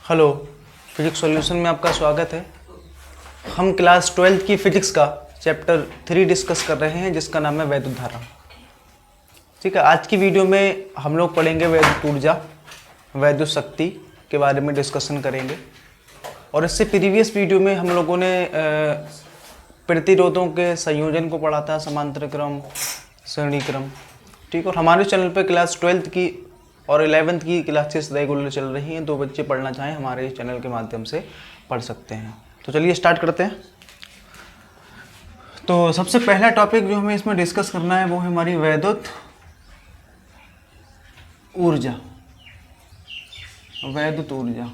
Hello, physics solution में आपका स्वागत है। हम क्लास 12th की फिजिक्स का चैप्टर 3 डिस्कस कर रहे हैं जिसका नाम है वैद्युत धारा। ठीक है, आज की वीडियो में हम लोग पढ़ेंगे वैद्युत ऊर्जा, वैद्युत शक्ति के बारे में डिस्कशन करेंगे। और इससे प्रीवियस वीडियो में हम लोगों ने प्रतिरोधों के संयोजन को पढ़ा था, समांतर क्रम, श्रेणी क्रम। ठीक, और हमारे चैनल पर क्लास 12th की और 11th की क्लासेस रेगुलर चल रही हैं। तो बच्चे पढ़ना चाहें हमारे इस चैनल के माध्यम से पढ़ सकते हैं। तो चलिए स्टार्ट करते हैं। तो सबसे पहला टॉपिक जो हमें इसमें डिस्कस करना है वो है हमारी वैद्युत ऊर्जा। वैद्युत ऊर्जा,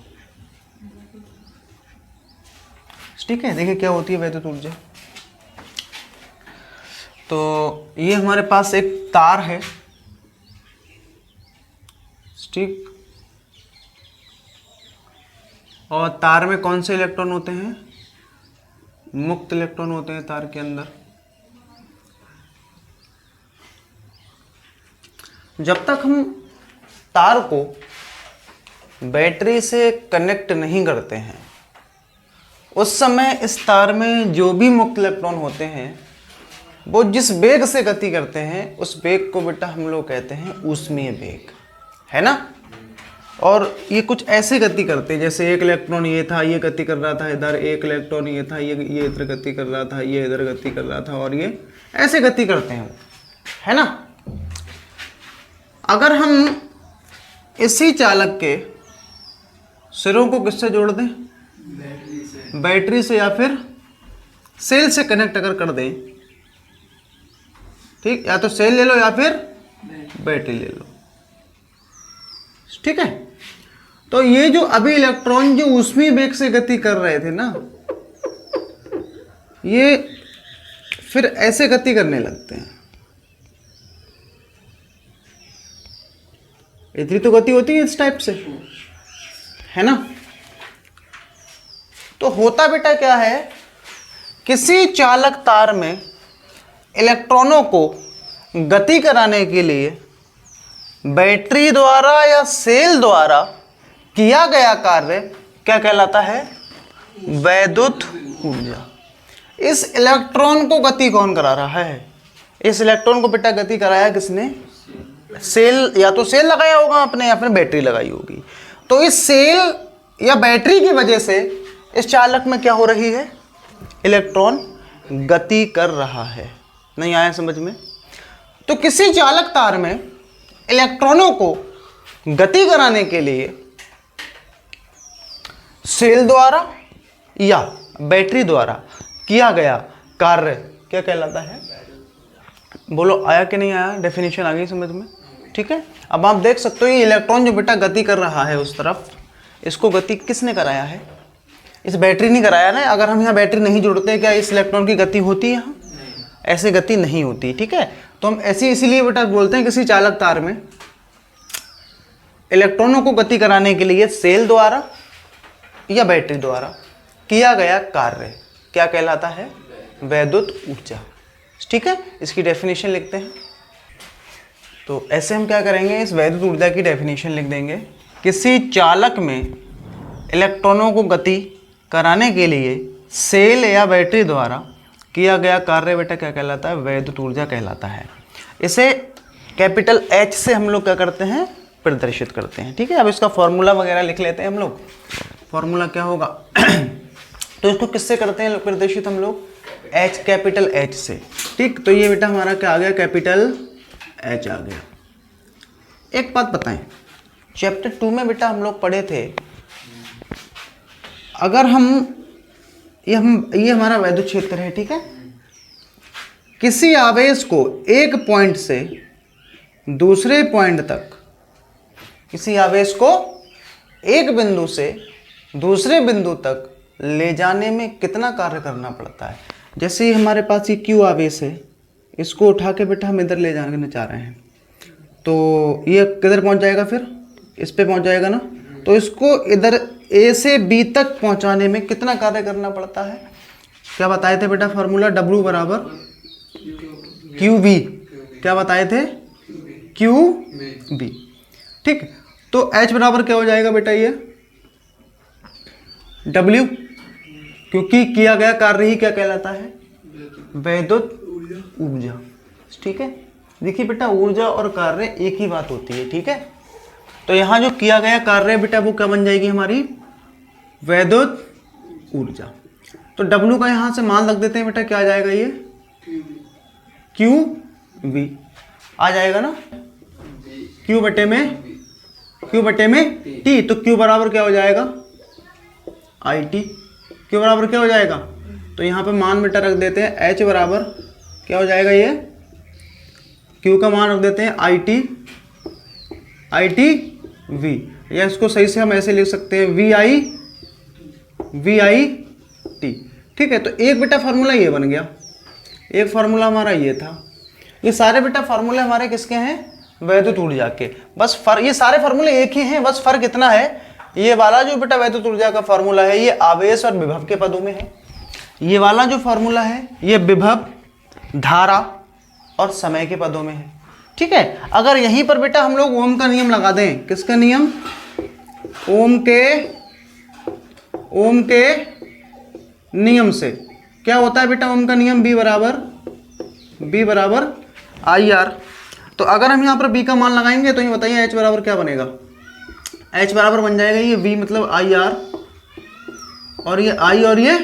ठीक है। देखिए क्या होती है वैद्युत ऊर्जा। तो ये हमारे पास एक तार है, ठीक। और तार में कौन से इलेक्ट्रॉन होते हैं? मुक्त इलेक्ट्रॉन होते हैं तार के अंदर। जब तक हम तार को बैटरी से कनेक्ट नहीं करते हैं उस समय इस तार में जो भी मुक्त इलेक्ट्रॉन होते हैं वो जिस वेग से गति करते हैं उस वेग को बेटा हम लोग कहते हैं ऊष्मीय वेग, है ना। और ये कुछ ऐसे गति करते हैं, जैसे एक इलेक्ट्रॉन ये था, ये गति कर रहा था इधर, एक इलेक्ट्रॉन ये था, ये इधर गति कर रहा था, ये इधर गति कर रहा था, और ये ऐसे गति करते हैं वो, है ना। अगर हम इसी चालक के सिरों को किससे जोड़ दें? बैटरी से या फिर सेल से कनेक्ट अगर कर दें, ठीक, या तो सेल ले लो या फिर बैटरी ले लो, ठीक है। तो ये जो अभी इलेक्ट्रॉन जो ऊष्मीय वेग से गति कर रहे थे ना, ये फिर ऐसे गति करने लगते हैं। इतनी तो गति होती है इस टाइप से, है ना। तो होता बेटा क्या है, किसी चालक तार में इलेक्ट्रॉनों को गति कराने के लिए बैटरी द्वारा या सेल द्वारा किया गया कार्य क्या कहलाता है? वैद्युत ऊर्जा। इस इलेक्ट्रॉन को गति कौन करा रहा है? इस इलेक्ट्रॉन को बेटा गति कराया किसने? सेल, या तो सेल लगाया होगा आपने या फिर बैटरी लगाई होगी। तो इस सेल या बैटरी की वजह से इस चालक में क्या हो रही है? इलेक्ट्रॉन गति कर रहा है। नहीं आया समझ में? तो किसी चालक तार में इलेक्ट्रॉनों को गति कराने के लिए सेल द्वारा या बैटरी द्वारा किया गया कार्य क्या कहलाता है? बोलो आया कि नहीं आया? डेफिनेशन आ गई समझ में? ठीक है। अब आप देख सकते हो ये इलेक्ट्रॉन जो बेटा गति कर रहा है उस तरफ, इसको गति किसने कराया है? इस बैटरी ने कराया ना। अगर हम यहाँ बैटरी नहीं जोड़ते क्या इस इलेक्ट्रॉन की गति होती है? यहाँ ऐसे गति नहीं होती, ठीक है। तो हम ऐसे इसीलिए बेटा बोलते हैं किसी चालक तार में इलेक्ट्रॉनों को गति कराने के लिए सेल द्वारा या बैटरी द्वारा किया गया कार्य क्या कहलाता है? वैद्युत ऊर्जा, ठीक है। इसकी डेफिनेशन लिखते हैं। तो ऐसे हम क्या करेंगे, इस वैद्युत ऊर्जा की डेफिनेशन लिख देंगे। किसी चालक में इलेक्ट्रॉनों को गति कराने के लिए सेल या बैटरी द्वारा किया गया कार्य बेटा क्या कहलाता है? वैद्युत ऊर्जा कहलाता है। इसे कैपिटल H से हम लोग क्या करते हैं? प्रदर्शित करते हैं, ठीक है। अब इसका फॉर्मूला वगैरह लिख लेते हैं हम लोग। फॉर्मूला क्या होगा? तो इसको किससे करते हैं प्रदर्शित हम लोग? H, कैपिटल H से, ठीक। तो ये बेटा हमारा क्या आ गया? कैपिटल H आ गया। एक बात बताएं, चैप्टर 2 में बेटा हम लोग पढ़े थे, अगर ये हमारा वैद्युत क्षेत्र है, ठीक है। किसी आवेश को एक पॉइंट से दूसरे पॉइंट तक, किसी आवेश को एक बिंदु से दूसरे बिंदु तक ले जाने में कितना कार्य करना पड़ता है? जैसे ही हमारे पास ये Q आवेश है, इसको उठा के बेटा हम इधर ले जाने चाह रहे हैं, तो ये किधर पहुंच जाएगा? फिर इस पे पहुंच जाएगा ना। तो इसको इधर A से B तक पहुंचाने में कितना कार्य करना पड़ता है? क्या बताए थे बेटा फॉर्मूला? W बराबर QV। क्या बताए थे? QV, ठीक। तो H बराबर क्या हो जाएगा बेटा? ये W, क्योंकि किया गया कार्य ही क्या कहलाता है, वैद्युत ऊर्जा। ठीक है, देखिए बेटा ऊर्जा और कार्य एक ही बात होती है। ठीक है, तो यहाँ जो किया गया कार्य बेटा वो क्या बन जाएगी हमारी, वैद्युत ऊर्जा। तो W का यहाँ से मान रख देते हैं बेटा, क्या आ जाएगा ये, QV आ जाएगा ना, Q बटे में T, तो Q बराबर क्या हो जाएगा, IT। Q बराबर क्या हो जाएगा, तो यहाँ पे मान बेटा रख देते हैं H बराबर क्या हो जाएगा, ये Q का मान रख देते हैं ITV, या इसको सही से हम ऐसे लिख सकते हैं VIT। ठीक है, तो एक बेटा फार्मूला ये बन गया, एक फार्मूला हमारा ये था। ये सारे बेटा फार्मूले हमारे किसके हैं, वैद्युत ऊर्जा के। बस ये सारे फार्मूले एक ही हैं, बस फर्क इतना है, ये वाला जो बेटा वैद्युत ऊर्जा का फार्मूला है ये आवेश और विभव के पदों में है, ये वाला जो फार्मूला है ये विभव, धारा और समय के पदों में है। ठीक है, अगर यहीं पर बेटा हम लोग ओम का नियम लगा दें, किसका नियम, ओम के नियम से क्या होता है बेटा, ओम का नियम B बराबर IR। तो अगर हम यहाँ पर B का मान लगाएंगे तो ये बताइए H बराबर क्या बनेगा, H बराबर बन जाएगा ये V मतलब IR, और ये I और ये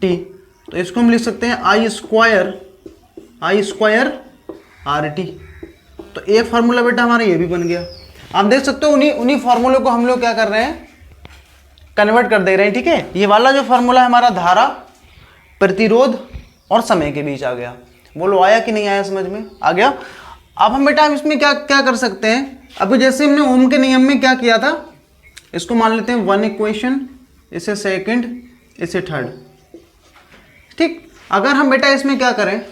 T, तो इसको हम लिख सकते हैं I स्क्वायर RT। तो एक फार्मूला बेटा हमारा ये भी बन गया। आप देख सकते हो उन्हीं फार्मूले को हम लोग क्या कर रहे हैं, कन्वर्ट कर दे रहे हैं। ठीक है, ये वाला जो फार्मूला है हमारा धारा, प्रतिरोध और समय के बीच आ गया। बोलो आया कि नहीं आया, समझ में आ गया। अब हम बेटा इसमें क्या क्या कर सकते हैं, अभी जैसे हमने ओम के नियम में क्या किया था, इसको मान लेते हैं 1 इक्वेशन, इसे सेकंड, इसे थर्ड। ठीक, अगर हम बेटा इसमें क्या करें,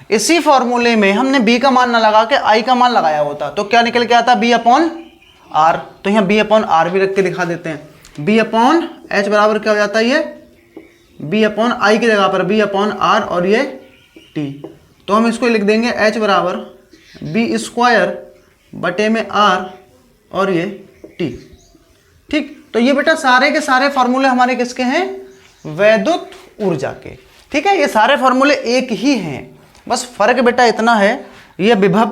इसी फॉर्मूले में हमने B का मान ना लगा के I का मान लगाया होता तो क्या निकल के आता, B/R। तो यहाँ B/R भी रख के दिखा देते हैं, B/H बराबर क्या हो जाता है, ये B/I की जगह पर B/R और ये T। तो हम इसको लिख देंगे H बराबर B स्क्वायर बटे में R और ये T। ठीक, तो ये बेटा सारे के सारे फार्मूले हमारे किसके हैं, वैद्युत ऊर्जा के। ठीक है, ये सारे फार्मूले एक ही हैं, बस फर्क बेटा इतना है, ये विभव,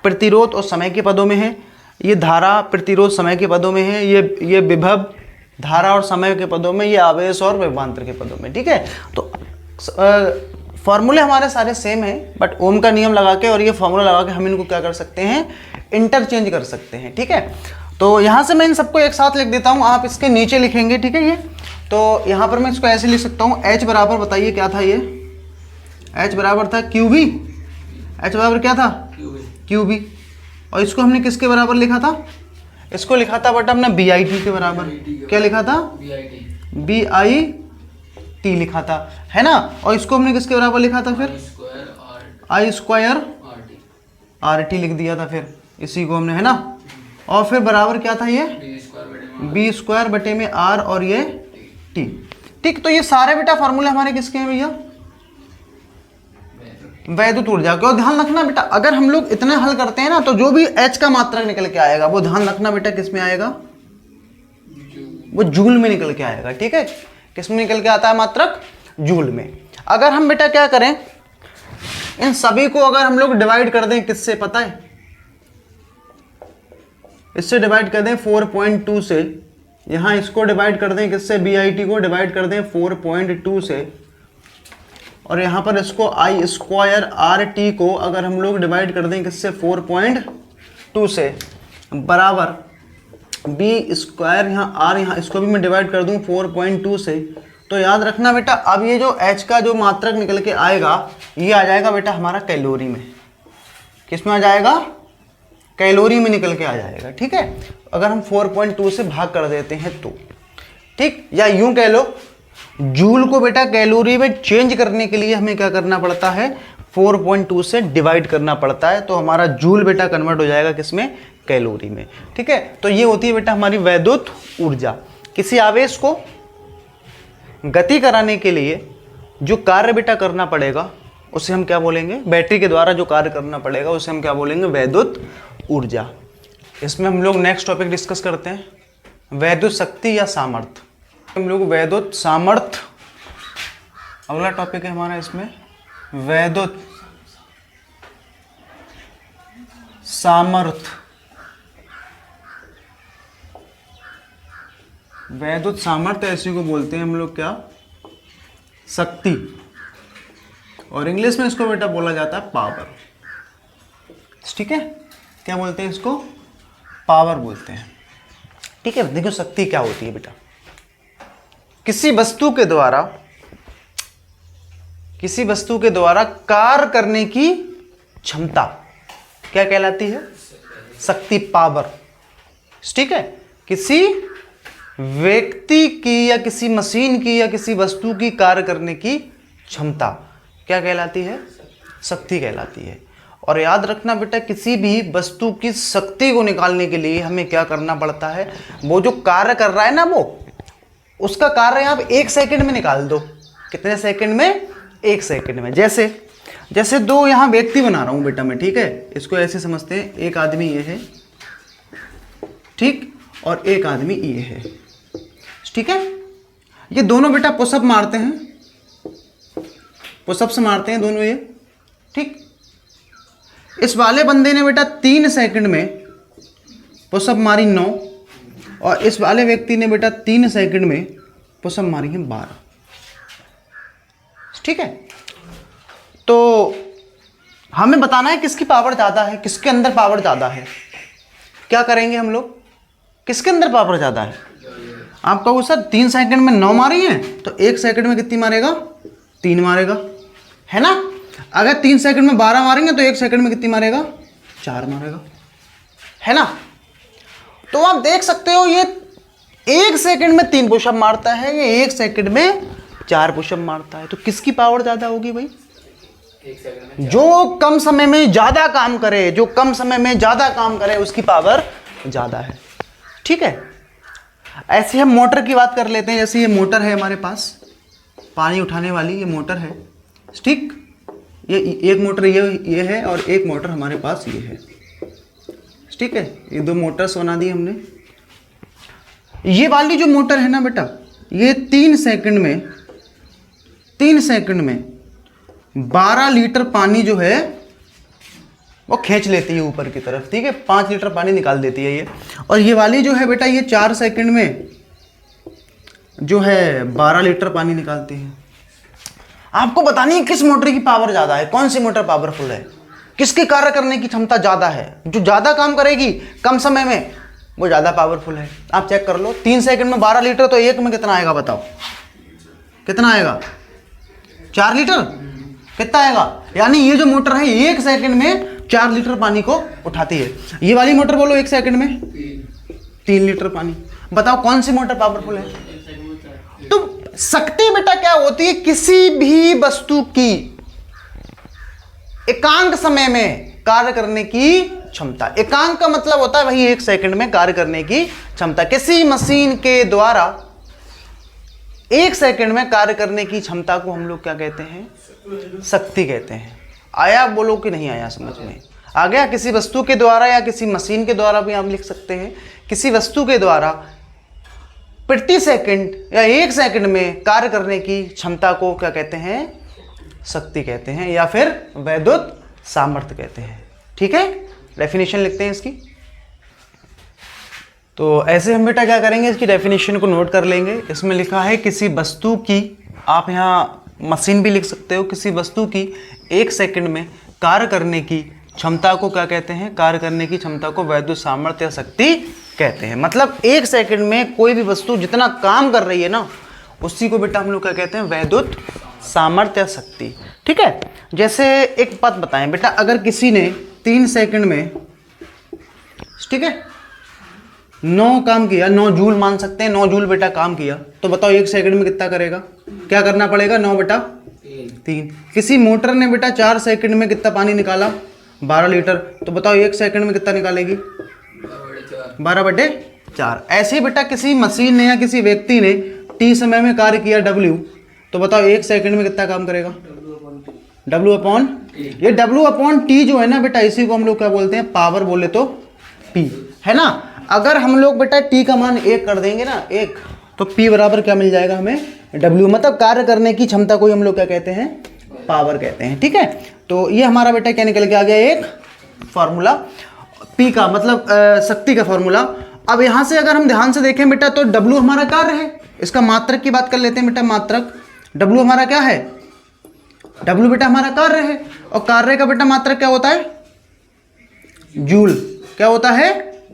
प्रतिरोध और समय के पदों में है, ये धारा, प्रतिरोध, समय के पदों में है, ये विभव, धारा और समय के पदों में, ये आवेश और विभवांतर के पदों में। ठीक है, तो फॉर्मूले हमारे सारे सेम हैं, बट ओम का नियम लगा के और ये फॉर्मूला लगा के हम इनको क्या कर सकते हैं, इंटरचेंज कर सकते हैं। ठीक है, तो यहाँ से मैं इन सबको एक साथ लिख देता हूँ, आप इसके नीचे लिखेंगे। ठीक है, ये तो यहाँ पर मैं इसको ऐसे लिख सकता हूँ, H बराबर बताइए क्या था, ये H बराबर था QV, H बराबर क्या था, QV। और इसको हमने किसके बराबर लिखा था, इसको लिखा था बट हमने BIT के बराबर, क्या लिखा था, BIT लिखा था, है ना। और इसको हमने किसके बराबर लिखा था, फिर I स्क्वायर RT लिख दिया था, फिर इसी को हमने, है ना। और फिर बराबर क्या था, ये B स्क्वायर बटे में R और ये T। ठीक, तो ये सारे बेटा फार्मूले हमारे किसके हैं भैया, वैद्युत ऊर्जा के। और ध्यान रखना बेटा, अगर हम लोग इतने हल करते हैं ना तो जो भी H का मात्रक निकल के आएगा वो ध्यान रखना बेटा किस में आएगा, वो जूल में निकल के आएगा। ठीक है, किस में निकल के आता है मात्रक, जूल में। अगर हम बेटा क्या करें, इन सभी को अगर हम लोग डिवाइड कर दें किससे, पता है, इससे डिवाइड कर दें 4.2 से, यहाँ इसको डिवाइड कर दें किससे, BIT को डिवाइड कर दें 4.2 से, और यहाँ पर इसको I स्क्वायर RT को अगर हम लोग डिवाइड कर दें किससे, 4.2 से, बराबर B स्क्वायर, यहाँ R, यहाँ इसको भी मैं डिवाइड कर दूँ 4.2 से। तो याद रखना बेटा, अब ये जो H का जो मात्रक निकल के आएगा ये आ जाएगा बेटा हमारा कैलोरी में। किस में आ जाएगा, कैलोरी में निकल के आ जाएगा। ठीक है, अगर हम 4.2 से भाग कर देते हैं तो, ठीक, या यूं कह लो, जूल को बेटा कैलोरी में चेंज करने के लिए हमें क्या करना पड़ता है, 4.2 से डिवाइड करना पड़ता है, तो हमारा जूल बेटा कन्वर्ट हो जाएगा किसमें, कैलोरी में। ठीक है, तो ये होती है बेटा हमारी वैद्युत ऊर्जा। किसी आवेश को गति कराने के लिए जो कार्य बेटा करना पड़ेगा उसे हम क्या बोलेंगे, बैटरी के द्वारा जो कार्य करना पड़ेगा उसे हम क्या बोलेंगे, वैद्युत ऊर्जा। इसमें हम लोग नेक्स्ट टॉपिक डिस्कस करते हैं, वैद्युत शक्ति या सामर्थ्य। हम लोग वैद्युत सामर्थ्य, अगला टॉपिक है हमारा इसमें वैद्युत सामर्थ्य। वैद्युत सामर्थ्य ऐसे को बोलते हैं हम लोग क्या, शक्ति, और इंग्लिश में इसको बेटा बोला जाता है पावर। ठीक है, क्या बोलते हैं इसको, पावर बोलते हैं। ठीक है, देखो शक्ति क्या होती है बेटा, किसी वस्तु के द्वारा कार्य करने की क्षमता क्या कहलाती है, शक्ति, पावर। ठीक है, किसी व्यक्ति की या किसी मशीन की या किसी वस्तु की कार्य करने की क्षमता क्या कहलाती है, शक्ति कहलाती है। और याद रखना बेटा, किसी भी वस्तु की शक्ति को निकालने के लिए हमें क्या करना पड़ता है, वो जो कार्य कर रहा है ना, वो उसका कार्य आप 1 सेकंड में निकाल दो। कितने सेकंड में, 1 सेकंड में। जैसे दो यहाँ व्यक्ति बना रहा हूं बेटा मैं, ठीक है, इसको ऐसे समझते हैं, एक आदमी ये है, ठीक, और एक आदमी ये है। ठीक है, ये दोनों बेटा पुशअप मारते हैं, पुशअप से मारते हैं दोनों ये। ठीक, इस वाले बंदे ने बेटा 3 सेकंड में पुशअप मारी 9, और इस वाले व्यक्ति ने बेटा 3 सेकंड में पुशअप मारी है 12। ठीक है, तो हमें बताना है किसकी पावर ज़्यादा है, किसके अंदर पावर ज़्यादा है। क्या करेंगे हम लोग, किसके अंदर पावर ज़्यादा है। आप कहो सर 3 सेकंड में 9 मारी है, तो 1 सेकंड में कितनी मारेगा, 3 मारेगा, है ना। अगर 3 सेकंड में 12 मारेंगे तो 1 सेकंड में कितनी मारेगा, 4 मारेगा, है ना। तो आप देख सकते हो ये 1 सेकंड में 3 पुशअप मारता है, ये 1 सेकंड में 4 पुशअप मारता है। तो किसकी पावर ज़्यादा होगी भाई, जो कम समय में ज़्यादा काम करे, जो कम समय में ज़्यादा काम करे उसकी पावर ज़्यादा है। ठीक है, ऐसे हम मोटर की बात कर लेते हैं। जैसे ये मोटर है हमारे पास, पानी उठाने वाली ये मोटर है। ठीक, ये एक मोटर ये है, और एक मोटर हमारे पास ये है। ठीक है, ये 2 मोटर्स बना दी हमने। ये वाली जो मोटर है ना बेटा, ये 3 सेकंड में 12 लीटर पानी जो है वो खींच लेती है ऊपर की तरफ। ठीक है, 5 लीटर पानी निकाल देती है ये। और ये वाली जो है बेटा, ये 4 सेकंड में जो है 12 लीटर पानी निकालती है। आपको बतानी है किस मोटर की पावर ज़्यादा है, कौन सी मोटर पावरफुल है, किसकी कार्य करने की क्षमता ज़्यादा है। जो ज़्यादा काम करेगी कम समय में वो ज़्यादा पावरफुल है। आप चेक कर लो, 3 सेकंड में 12 लीटर, तो 1 में कितना आएगा बताओ, कितना आएगा, 4 लीटर कितना आएगा। यानी ये जो मोटर है 1 सेकंड में 4 लीटर पानी को उठाती है। ये वाली मोटर बोलो 1 सेकंड में 3 लीटर पानी। बताओ कौन सी मोटर पावरफुल है। तो शक्ति बेटा क्या होती है, किसी भी वस्तु की एकांक समय में कार्य करने की क्षमता। एकांक का मतलब होता है वही 1 सेकंड में कार्य करने की क्षमता। किसी मशीन के द्वारा 1 सेकंड में कार्य करने की क्षमता को हम लोग क्या कहते हैं, शक्ति कहते हैं। आया बोलो कि नहीं आया समझ में आ गया। किसी वस्तु के द्वारा या किसी मशीन के द्वारा भी आप लिख सकते हैं। किसी वस्तु के द्वारा प्रति सेकंड या 1 सेकंड में कार्य करने की क्षमता को क्या कहते हैं, शक्ति कहते हैं, या फिर वैद्युत सामर्थ्य कहते हैं। ठीक है, डेफिनेशन लिखते हैं इसकी। तो ऐसे हम बेटा क्या करेंगे, इसकी डेफिनेशन को नोट कर लेंगे। इसमें लिखा है किसी वस्तु की, आप यहाँ मशीन भी लिख सकते हो, किसी वस्तु की 1 सेकंड में कार्य करने की क्षमता को क्या कहते हैं, कार्य करने की क्षमता को वैद्युत सामर्थ्य या शक्ति कहते हैं। मतलब 1 सेकंड में कोई भी वस्तु जितना काम कर रही है ना, उसी को बेटा हम लोग क्या कहते हैं, वैद्युत सामर्थ्य या शक्ति। ठीक है, जैसे एक बात बताएं बेटा, अगर किसी ने 3 सेकंड में, ठीक है, 9 काम किया, 9 जूल मान सकते हैं, 9 जूल बेटा काम किया, तो बताओ 1 सेकंड में कितना करेगा, क्या करना पड़ेगा, 9 बटा 3। किसी मोटर ने बेटा 4 सेकंड में कितना पानी निकाला, 12 लीटर, तो बताओ 1 सेकंड में कितना निकालेगी, 12/4। ऐसे ही बेटा किसी मशीन ने या किसी व्यक्ति ने टी समय में कार्य किया W, तो बताओ 1 सेकंड में कितना काम करेगा, W/T। ये W/T जो है ना बेटा, इसी को हम लोग क्या बोलते हैं, पावर बोले तो P, है ना। अगर हम लोग बेटा T का मान 1 कर देंगे ना, 1, तो P बराबर क्या मिल जाएगा हमें, W, मतलब कार्य करने की क्षमता को हम लोग क्या कहते हैं, पावर कहते हैं। ठीक है, तो ये हमारा बेटा क्या निकल के आ गया, एक फॉर्मूला P का, मतलब शक्ति का फॉर्मूला। अब यहाँ से अगर हम ध्यान से देखें बेटा तो W हमारा कार्य है, इसका मात्रक की बात कर लेते हैं बेटा, मात्रक W हमारा क्या है, W बेटा हमारा कार्य है, और कार्य का बेटा मात्रक क्या होता है, जूल, क्या होता है,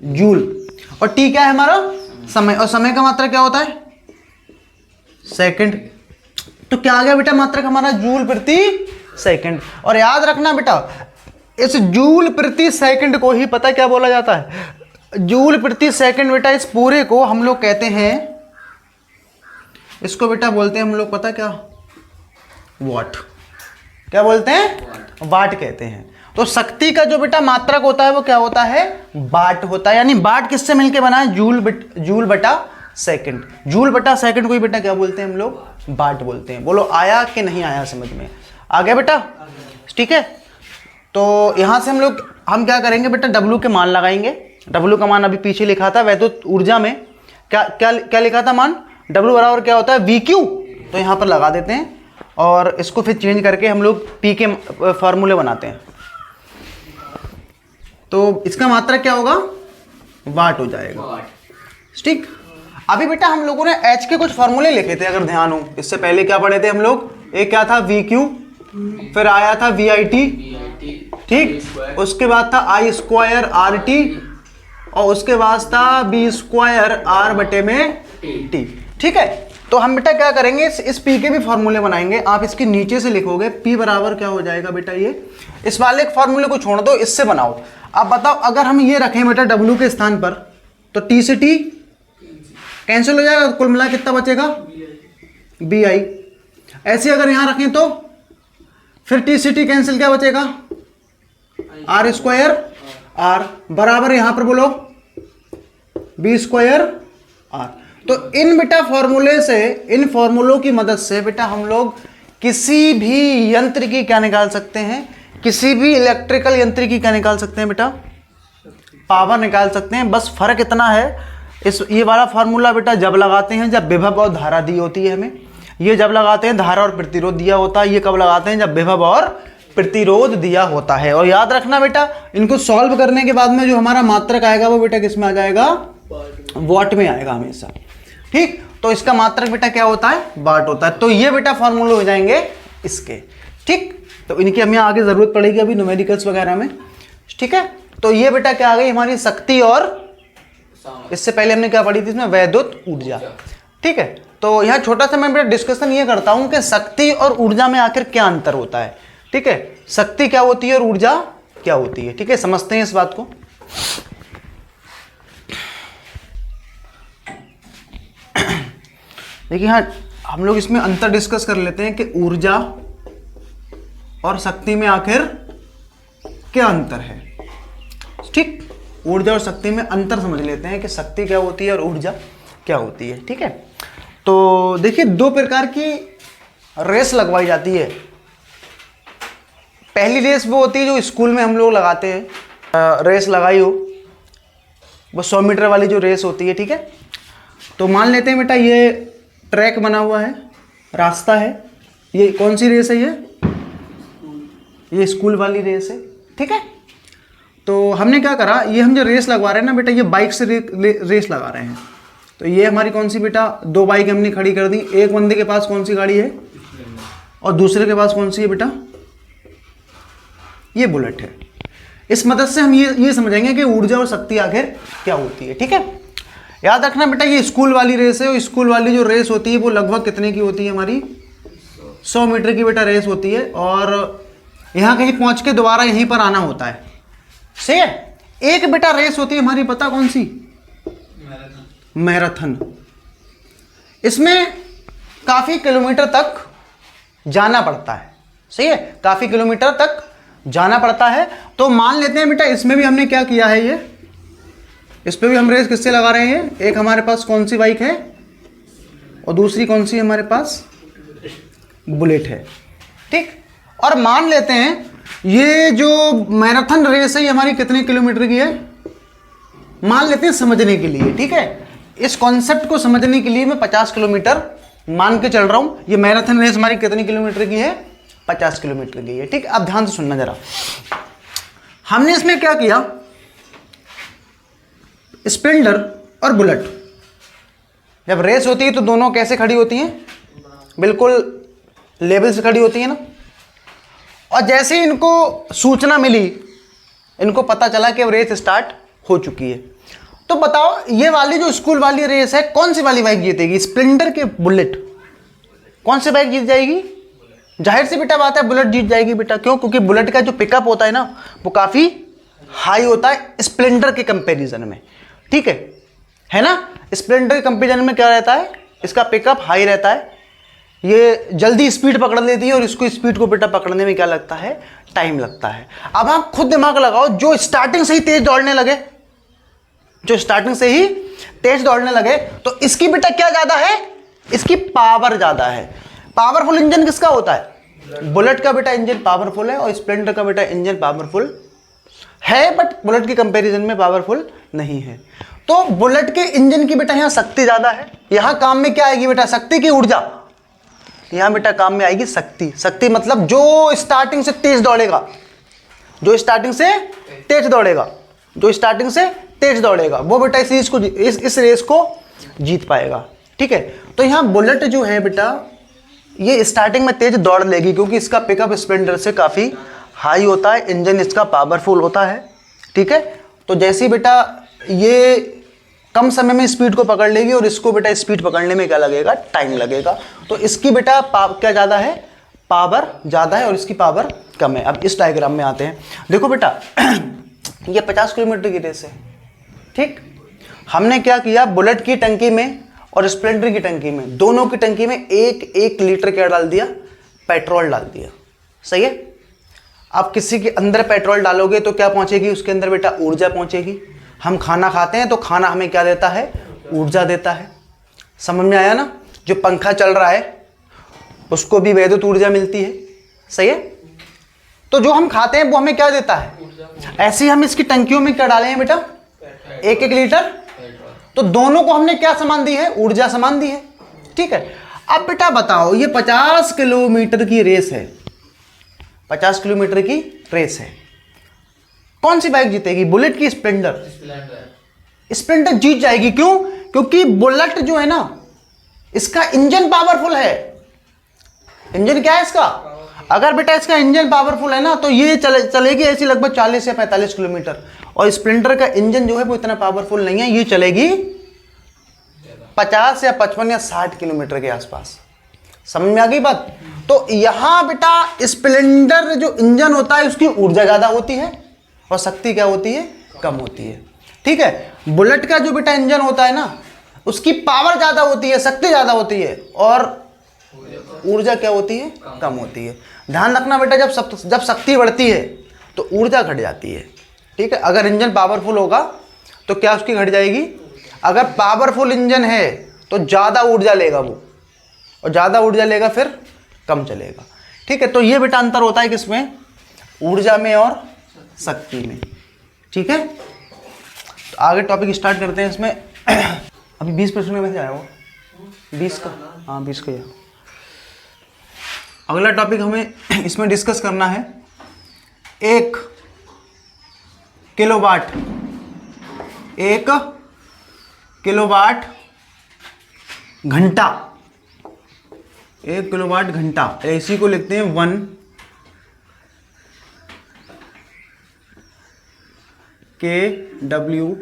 जूल। और T क्या है हमारा, समय, और समय का मात्रक क्या होता है, सेकंड। तो क्या आ गया बेटा मात्रक हमारा, जूल प्रति सेकंड। और याद रखना बेटा इस जूल प्रति सेकंड को ही पता क्या बोला जाता है, जूल प्रति सेकंड बेटा, इस पूरे को हम लोग कहते हैं, इसको बेटा बोलते हैं हम लोग पता क्या, वाट। क्या बोलते हैं, वाट कहते हैं। तो शक्ति का जो बेटा मात्रक होता है वो क्या होता है, वाट होता है। यानी वाट किससे मिलके बना है, जूल बटा सेकंड। जूल बटा सेकंड को ही बेटा क्या बोलते हैं हम लोग, वाट बोलते हैं। बोलो आया कि नहीं आया समझ में, आ गया बेटा, ठीक है। तो यहां से हम क्या करेंगे बेटा, W के मान लगाएंगे। W का मान अभी पीछे लिखा था, वैद्युत ऊर्जा में क्या क्या क्या लिखा था मान, W बराबर क्या होता है, VQ। तो यहाँ पर लगा देते हैं और इसको फिर चेंज करके हम लोग P के फॉर्मूले बनाते हैं। तो इसका मात्रक क्या होगा, वाट हो जाएगा, ठीक। अभी बेटा हम लोगों ने H के कुछ फॉर्मूले लिखे थे, अगर ध्यान हो, इससे पहले क्या पढ़े थे हम लोग, एक क्या था VQ, फिर आया था VIT, ठीक, उसके बाद था I स्क्वायर RT, और उसके बाद था B स्क्वायर R बटे में T, ठीक है। तो हम बेटा क्या करेंगे, इस P के भी फॉर्मूले बनाएंगे। आप इसके नीचे से लिखोगे P बराबर क्या हो जाएगा बेटा, ये इस वाले फॉर्मूले को छोड़ दो, इससे बनाओ। अब बताओ अगर हम ये रखें बेटा W के स्थान पर, तो T से T कैंसिल हो जाएगा, कुल मिला कितना बचेगा, BI। ऐसे अगर यहां रखें तो फिर T से T कैंसिल, क्या बचेगा, R स्क्वायर R बराबर यहां पर बोलो B स्क्वायर R। तो इन बेटा फॉर्मूले से, इन फॉर्मूलों की मदद से बेटा हम लोग किसी भी यंत्र की क्या निकाल सकते हैं, किसी भी इलेक्ट्रिकल यंत्र की क्या निकाल सकते हैं बेटा, पावर निकाल सकते हैं। बस फर्क इतना है, ये वाला फॉर्मूला बेटा जब लगाते हैं जब विभव और धारा दी होती है हमें, ये जब लगाते हैं धारा और प्रतिरोध दिया होता है, ये कब लगाते हैं जब विभव और प्रतिरोध दिया होता है। और याद रखना बेटा इनको सॉल्व करने के बाद में जो हमारा मात्रक आएगा वो बेटा किस में आ जाएगा, वाट में आएगा हमेशा, ठीक। तो इसका मात्रक बेटा क्या होता है, वाट होता है। तो ये बेटा फॉर्मूले हो जाएंगे इसके, ठीक। तो इनकी हमें आगे जरूरत पड़ेगी अभी न्यूमेरिकल्स वगैरह में, ठीक है। तो ये बेटा क्या आ गई हमारी शक्ति, और इससे पहले हमने क्या पढ़ी थी इसमें, वैद्युत ऊर्जा, ठीक है। तो यहाँ छोटा सा मैं बेटा डिस्कशन ये करता हूं कि शक्ति और ऊर्जा में आखिर क्या अंतर होता है, ठीक है। शक्ति क्या होती है और ऊर्जा क्या होती है, ठीक है, समझते हैं इस बात को। देखिए हाँ, हम लोग इसमें अंतर डिस्कस कर लेते हैं कि ऊर्जा और शक्ति में आखिर क्या अंतर है, ठीक। ऊर्जा और शक्ति में अंतर समझ लेते हैं कि शक्ति क्या होती है और ऊर्जा क्या होती है, ठीक है। तो देखिए दो प्रकार की रेस लगवाई जाती है। पहली रेस वो होती है जो स्कूल में हम लोग लगाते हैं, रेस लगाई हो, वो 100 मीटर वाली जो रेस होती है, ठीक है। तो मान लेते हैं बेटा ये ट्रैक बना हुआ है, रास्ता है, ये कौन सी रेस है, ये स्कूल वाली रेस है, ठीक है। तो हमने क्या करा, ये हम जो रेस लगवा रहे हैं ना बेटा, ये बाइक से रेस लगा रहे हैं। तो ये हमारी कौन सी बेटा, दो बाइक हमने खड़ी कर दी। एक बंदे के पास कौन सी गाड़ी है और दूसरे के पास कौन सी है बेटा, ये बुलेट है। इस मदद से हम ये समझेंगे कि ऊर्जा और शक्ति आखिर क्या होती है, ठीक है। याद रखना बेटा ये स्कूल वाली रेस है, और स्कूल वाली जो रेस होती है वो लगभग कितने की होती है हमारी, 100 मीटर की बेटा रेस होती है। और यहाँ कहीं पहुँच के दोबारा यहीं पर आना होता है, सही है। एक बेटा रेस होती है हमारी, पता कौन सी, मैराथन। इसमें काफ़ी किलोमीटर तक जाना पड़ता है, सही है, काफ़ी किलोमीटर तक जाना पड़ता है। तो मान लेते हैं बेटा इसमें भी हमने क्या किया है, ये इस पर भी हम रेस किससे लगा रहे हैं, एक हमारे पास कौन सी बाइक है और दूसरी कौन सी हमारे पास, बुलेट है, ठीक। और मान लेते हैं ये जो मैराथन रेस है ये हमारी कितने किलोमीटर की है, मान लेते हैं समझने के लिए, ठीक है। इस कॉन्सेप्ट को समझने के लिए मैं 50 किलोमीटर मान के चल रहा हूं। ये मैराथन रेस हमारी कितनी किलोमीटर की है? 50 किलोमीटर की है। ठीक, अब ध्यान से सुनना जरा। हमने इसमें क्या किया, स्प्लेंडर और बुलेट जब रेस होती है तो दोनों कैसे खड़ी होती हैं? बिल्कुल लेवल से खड़ी होती है ना। और जैसे ही इनको सूचना मिली, इनको पता चला कि अब रेस स्टार्ट हो चुकी है, तो बताओ ये वाली जो स्कूल वाली रेस है कौन सी वाली बाइक जीतेगी? स्प्लेंडर के बुलेट? कौन सी बाइक जीत जाएगी? जाहिर सी बेटा बात है बुलेट जीत जाएगी बेटा। क्यों? क्योंकि बुलेट का जो पिकअप होता है ना वो काफ़ी हाई होता है स्प्लेंडर के कंपैरिजन में। ठीक है ना। स्प्लेंडर के कंपैरिजन में क्या रहता है? इसका पिकअप हाई रहता है, ये जल्दी स्पीड पकड़ लेती है और इसको स्पीड को बेटा पकड़ने में क्या लगता है? टाइम लगता है। अब आप खुद दिमाग लगाओ, जो स्टार्टिंग से ही तेज दौड़ने लगे, जो स्टार्टिंग से ही तेज दौड़ने लगे, तो इसकी बेटा क्या ज्यादा है? इसकी पावर ज्यादा है। पावरफुल इंजन किसका होता है? बुलेट का बेटा इंजन पावरफुल है और स्प्लेंडर का बेटा इंजन पावरफुल है, बट बुलेट की कंपैरिजन में पावरफुल नहीं है। तो बुलेट के इंजन की बेटा यहां शक्ति ज्यादा है। यहां काम में क्या आएगी बेटा? शक्ति की ऊर्जा। यहां बेटा काम में आएगी शक्ति। शक्ति मतलब जो स्टार्टिंग से तेज दौड़ेगा, जो स्टार्टिंग से तेज दौड़ेगा, जो स्टार्टिंग से तेज दौड़ेगा वो बेटा इस रेस को जीत पाएगा। ठीक है। तो यहां बुलेट जो है बेटा ये स्टार्टिंग में तेज दौड़ लेगी क्योंकि इसका पिकअप स्प्लेंडर से काफी हाई होता है, इंजन इसका पावरफुल होता है। ठीक है। तो जैसे ही बेटा ये कम समय में स्पीड को पकड़ लेगी और इसको बेटा स्पीड पकड़ने में क्या लगेगा? टाइम लगेगा। तो इसकी बेटा क्या ज़्यादा है? पावर ज़्यादा है और इसकी पावर कम है। अब इस डायग्राम में आते हैं। देखो बेटा ये 50 किलोमीटर की रेस है। ठीक, हमने क्या किया, बुलेट की टंकी में और स्प्लेंडर की टंकी में, दोनों की टंकी में 1-1 लीटर क्या डाल दिया? पेट्रोल डाल दिया। सही है। आप किसी के अंदर पेट्रोल डालोगे तो क्या पहुंचेगी? उसके अंदर बेटा ऊर्जा पहुंचेगी। हम खाना खाते हैं तो खाना हमें क्या देता है? ऊर्जा देता है। समझ में आया ना। जो पंखा चल रहा है उसको भी विद्युत ऊर्जा मिलती है। सही है। तो जो हम खाते हैं वो हमें क्या देता है? ऐसे ही हम इसकी टंकियों में क्या डाले हैं बेटा? 1-1 लीटर। तो दोनों को हमने क्या समान दी है? ऊर्जा समान दी है। ठीक है। अब बेटा बताओ ये 50 किलोमीटर की रेस है, 50 किलोमीटर की रेस है, कौन सी बाइक जीतेगी? बुलेट की स्प्लेंडर? स्प्लेंडर जीत जाएगी। क्यों? क्योंकि बुलेट जो है ना इसका इंजन पावरफुल है। इंजन क्या है इसका? अगर बेटा इसका इंजन पावरफुल है ना तो ये चलेगी ऐसी लगभग 40 या 45 किलोमीटर, और स्प्लेंडर का इंजन जो है वो इतना पावरफुल नहीं है, ये चलेगी 50 या 55 या 60 किलोमीटर के आसपास। समझ में आ गई बात? तो यहां बेटा स्प्लेंडर जो इंजन होता है उसकी ऊर्जा ज्यादा होती है और शक्ति क्या होती है? कम होती है। ठीक है। बुलेट का जो बेटा इंजन होता है ना उसकी पावर ज्यादा होती है, शक्ति ज्यादा होती है, और ऊर्जा क्या होती है? कम होती है। ध्यान रखना बेटा जब शक्ति बढ़ती है तो ऊर्जा घट जाती है। ठीक है। अगर इंजन पावरफुल होगा तो क्या उसकी घट जाएगी? अगर पावरफुल इंजन है तो ज्यादा ऊर्जा लेगा वो, और ज्यादा ऊर्जा लेगा फिर कम चलेगा। ठीक है। तो ये बेटा अंतर होता है किसमें? ऊर्जा में और शक्ति में। ठीक है। तो आगे टॉपिक स्टार्ट करते हैं। इसमें अभी 20% में आया वो 20 का, हाँ 20 का। अगला टॉपिक हमें इसमें डिस्कस करना है 1 किलोवाट, 1 किलोवाट घंटा, 1 किलोवाट घंटा। इसी को लिखते हैं 1 kWh।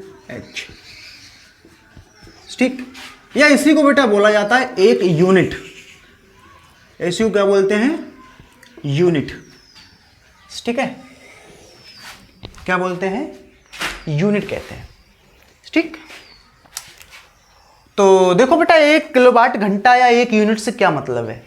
ठीक, या इसी को बेटा बोला जाता है 1 यूनिट। इसी को क्या बोलते हैं? यूनिट। ठीक है। क्या बोलते हैं? यूनिट कहते हैं। ठीक। तो देखो बेटा 1 किलोवाट घंटा या 1 यूनिट से क्या मतलब है?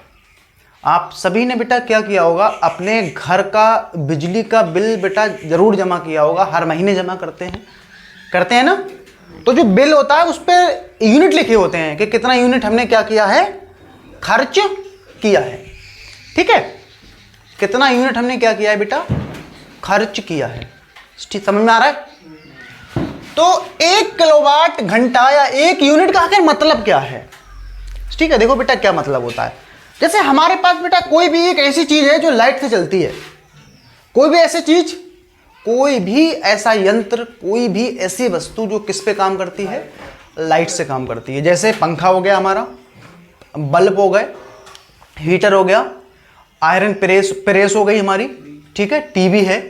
आप सभी ने बेटा क्या किया होगा? अपने घर का बिजली का बिल बेटा जरूर जमा किया होगा। हर महीने जमा करते हैं ना। तो जो बिल होता है उस पर यूनिट लिखे होते हैं कि कितना यूनिट हमने क्या किया है? खर्च किया है। ठीक है। कितना यूनिट हमने क्या किया है बेटा? खर्च किया है। ठीक, समझ में आ रहा है? तो 1 किलोवाट घंटा या 1 यूनिट का आखिर मतलब क्या है? ठीक है, देखो बेटा क्या मतलब होता है। जैसे हमारे पास बेटा कोई भी एक ऐसी चीज है जो लाइट से चलती है, कोई भी ऐसी चीज, कोई भी ऐसा यंत्र, कोई भी ऐसी वस्तु जो किस पे काम करती है? लाइट से काम करती है। जैसे पंखा हो गया, हमारा बल्ब हो गए, हीटर हो गया, आयरन प्रेस हो गई हमारी, ठीक है, टीवी है,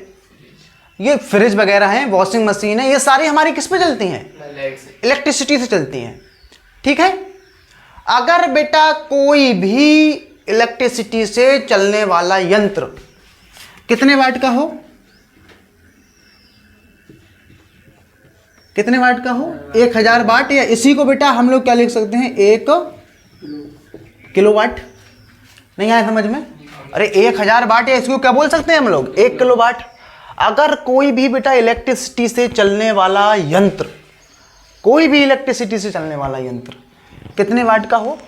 ये फ्रिज वगैरह है, वॉशिंग मशीन है, ये सारी हमारी किस पे चलती हैं? इलेक्ट्रिसिटी से चलती हैं। ठीक है, अगर बेटा कोई भी इलेक्ट्रिसिटी से चलने वाला यंत्र कितने वाट का हो? कितने वाट का हो? 1000 वाट, या इसी को बेटा हम लोग क्या लिख सकते हैं? 1 किलोवाट। नहीं आया समझ में? अरे 1000 वाट, या इसको क्या बोल सकते हैं हम लोग? 1 किलोवाट। अगर कोई भी बेटा इलेक्ट्रिसिटी से चलने वाला यंत्र, कोई भी इलेक्ट्रिसिटी से चलने वाला यंत्र कितने वाट का हो?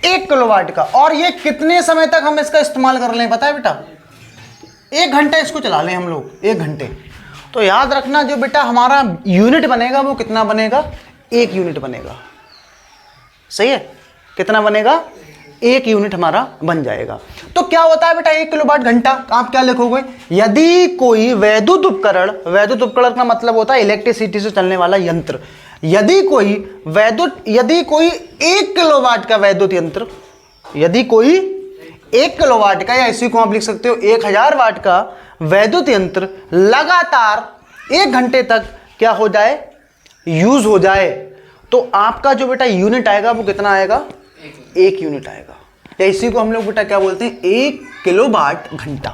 1 किलोवाट का। और ये कितने समय तक हम इसका इस्तेमाल कर लें पता है बेटा? 1 घंटा इसको चला लें हम लोग, 1 घंटे। तो याद रखना जो बेटा हमारा यूनिट बनेगा वो कितना बनेगा? 1 यूनिट बनेगा। सही है, कितना बनेगा? 1 यूनिट हमारा बन जाएगा। तो क्या होता है बेटा 1 किलोवाट घंटा? आप क्या लिखोगे? यदि कोई वैद्युत उपकरण, वैद्युत उपकरण का मतलब होता है इलेक्ट्रिसिटी से चलने वाला यंत्र, यदि कोई 1 किलोवाट का वैद्युत यंत्र, यदि कोई 1 किलोवाट का, या इसी को आप लिख सकते हो 1000 वाट का वैद्युत यंत्र लगातार 1 घंटे तक क्या हो जाए? यूज हो जाए, तो आपका जो बेटा यूनिट आएगा वो कितना आएगा? 1 यूनिट आएगा। या इसी को हम लोग बेटा क्या बोलते हैं? 1 किलोवाट घंटा।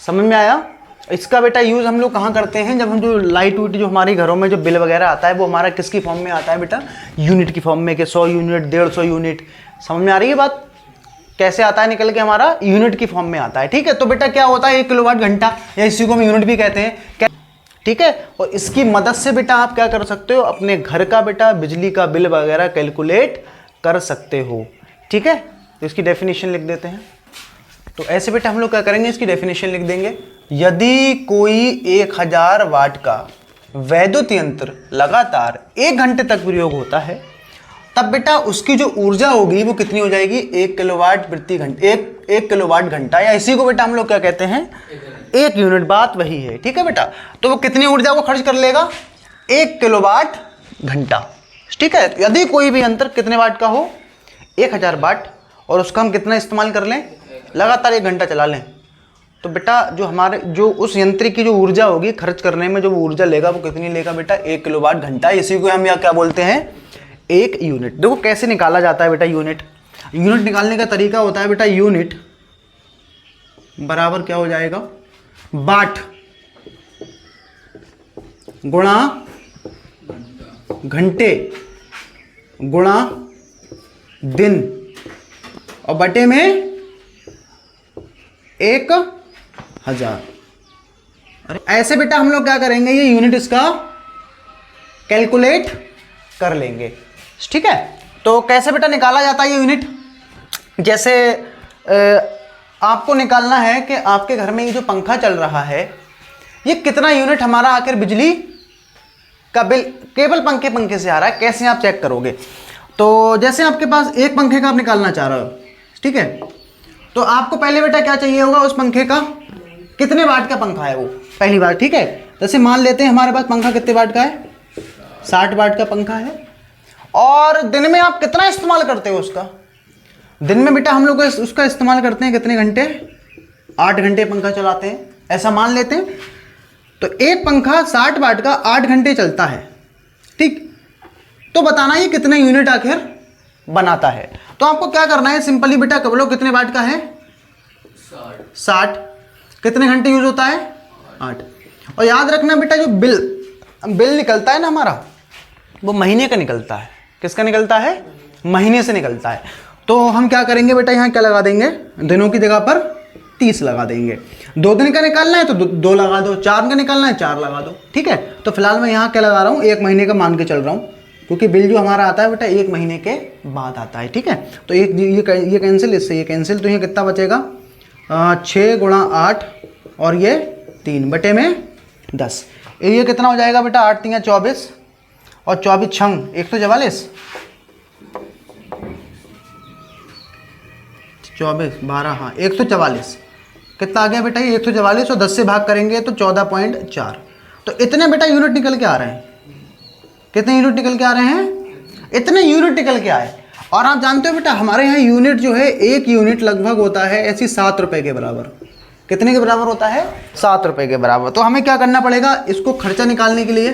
समझ में आया? इसका बेटा यूज हम लोग कहाँ करते हैं? जब हम जो लाइट वाइट जो हमारे घरों में जो बिल वगैरह आता है वो हमारा किसकी फॉर्म में आता है बेटा? यूनिट की फॉर्म में, कि 100 यूनिट, 150 यूनिट। समझ में आ रही है बात? कैसे आता है निकल के? हमारा यूनिट की फॉर्म में आता है। ठीक है, तो बेटा क्या होता है 1 किलोवाट घंटा, या इसी को हम यूनिट भी कहते हैं। ठीक है, और इसकी मदद से बेटा आप क्या कर सकते हो? अपने घर का बेटा बिजली का बिल वगैरह कैलकुलेट कर सकते हो। ठीक है, तो इसकी डेफिनेशन लिख देते हैं। तो ऐसे बेटा हम लोग क्या करेंगे? इसकी डेफिनेशन लिख देंगे। यदि कोई 1000 वाट का वैद्युत यंत्र लगातार 1 घंटे तक प्रयोग होता है, तब बेटा उसकी जो ऊर्जा होगी वो कितनी हो जाएगी? 1 किलोवाट प्रति घंटे, 1 किलोवाट घंटा, या इसी को बेटा हम लोग क्या कहते हैं? 1 यूनिट। बात वही है। ठीक है बेटा, तो वो कितनी ऊर्जा को खर्च कर लेगा? 1 किलोवाट घंटा। ठीक है, यदि कोई भी यंत्र कितने वाट का हो? 1000 वाट, और उसका हम कितना इस्तेमाल कर लें? लगातार 1 घंटा चला लें, तो बेटा जो हमारे जो उस यंत्र की जो ऊर्जा होगी खर्च करने में, जो वो ऊर्जा लेगा वो कितनी लेगा बेटा? 1 किलोवाट घंटा। इसी को हम यहाँ क्या बोलते हैं? 1 यूनिट। देखो कैसे निकाला जाता है बेटा यूनिट। यूनिट निकालने का तरीका होता है बेटा, यूनिट बराबर क्या हो जाएगा? वाट गुणा घंटे गुणा दिन, और बटे में 1000। अरे ऐसे बेटा हम लोग क्या करेंगे? ये यूनिट इसका कैलकुलेट कर लेंगे। ठीक है, तो कैसे बेटा निकाला जाता है ये यूनिट? जैसे आपको निकालना है कि आपके घर में ये जो पंखा चल रहा है ये कितना यूनिट हमारा आखिर बिजली का बिल केवल पंखे से आ रहा है। कैसे आप चेक करोगे? तो जैसे आपके पास एक पंखे का आप निकालना चाह रहे हो, ठीक है, तो आपको पहले बेटा क्या चाहिए होगा? उस पंखे का कितने वाट का पंखा है वो, पहली बात। ठीक है, जैसे मान लेते हैं हमारे पास पंखा कितने वाट का है? 60 वाट का पंखा है। और दिन में आप कितना इस्तेमाल करते हो उसका? दिन में बेटा हम लोग उसका इस्तेमाल करते हैं कितने घंटे? 8 घंटे पंखा चलाते हैं, ऐसा मान लेते हैं। तो एक पंखा 60 वाट का 8 घंटे चलता है, ठीक। तो बताना ये कितने यूनिट आखिर बनाता है। तो आपको क्या करना है, सिंपली बेटा बोलो कितने वाट का है? 60। कितने घंटे यूज होता है? 8। और याद रखना बेटा जो बिल निकलता है ना हमारा, वो महीने का निकलता है। किसका निकलता है? महीने से निकलता है। तो हम क्या करेंगे बेटा, यहाँ क्या लगा देंगे? दिनों की जगह पर 30 लगा देंगे। 2 दिन का निकालना है तो 2 लगा दो, 4 का निकालना है 4 लगा दो, ठीक है। तो फिलहाल मैं यहाँ क्या लगा रहा हूँ, 1 महीने का मान के चल रहा हूँ, क्योंकि बिल जो हमारा आता है बेटा 1 महीने के बाद आता है, ठीक है। तो ये कैंसिल, इससे ये कैंसिल, तो ये कितना बचेगा? 6 × 8 और ये 3 बटे में 10। ये कितना हो जाएगा बेटा, 8 3 24 और 24 छंग 144, 24 12, हाँ 144। कितना आ गया बेटा ये 144, और 10 से भाग करेंगे तो 14.4। तो इतने बेटा यूनिट निकल के आ रहे हैं। कितने यूनिट निकल के आ रहे हैं? इतने यूनिट निकल के आए। और आप जानते हो बेटा हमारे यहाँ यूनिट जो है, एक यूनिट लगभग होता है ऐसी 7 रुपए के बराबर। कितने के बराबर होता है? 7 रुपए के बराबर। तो हमें क्या करना पड़ेगा, इसको खर्चा निकालने के लिए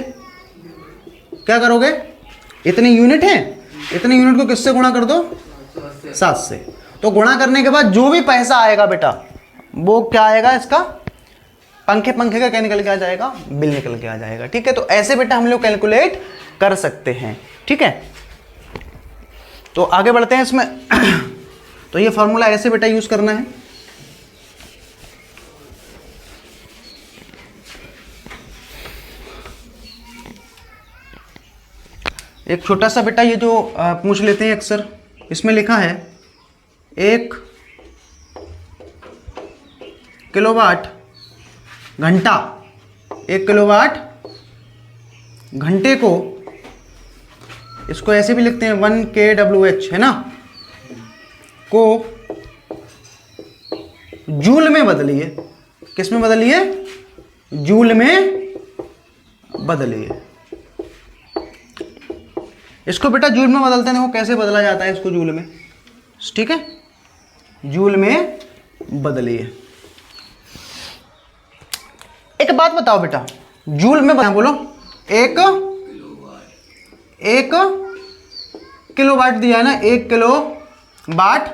क्या करोगे, इतने यूनिट हैं, इतने यूनिट को किससे गुणा कर दो? 7 से। तो गुणा करने के बाद जो भी पैसा आएगा बेटा वो क्या आएगा, इसका पंखे का क्या निकल के आ जाएगा, बिल निकल के आ जाएगा। ठीक है, तो ऐसे बेटा हम लोग कैलकुलेट कर सकते हैं। ठीक है, तो आगे बढ़ते हैं इसमें। तो ये फॉर्मूला ऐसे बेटा यूज करना है। एक छोटा सा बेटा ये जो पूछ लेते हैं अक्सर, इसमें लिखा है 1 किलोवाट घंटा, 1 किलोवाट घंटे को, इसको ऐसे भी लिखते हैं 1 kWh है ना, को जूल में बदलिए। किस में बदलिए? जूल में बदलिए। इसको बेटा जूल में बदलते हैं, देखो कैसे बदला जाता है इसको जूल में। ठीक है, जूल में बदलिए। एक बात बताओ बेटा, जूल में बोलो, एक किलोवाट दिया है ना, 1 किलोवाट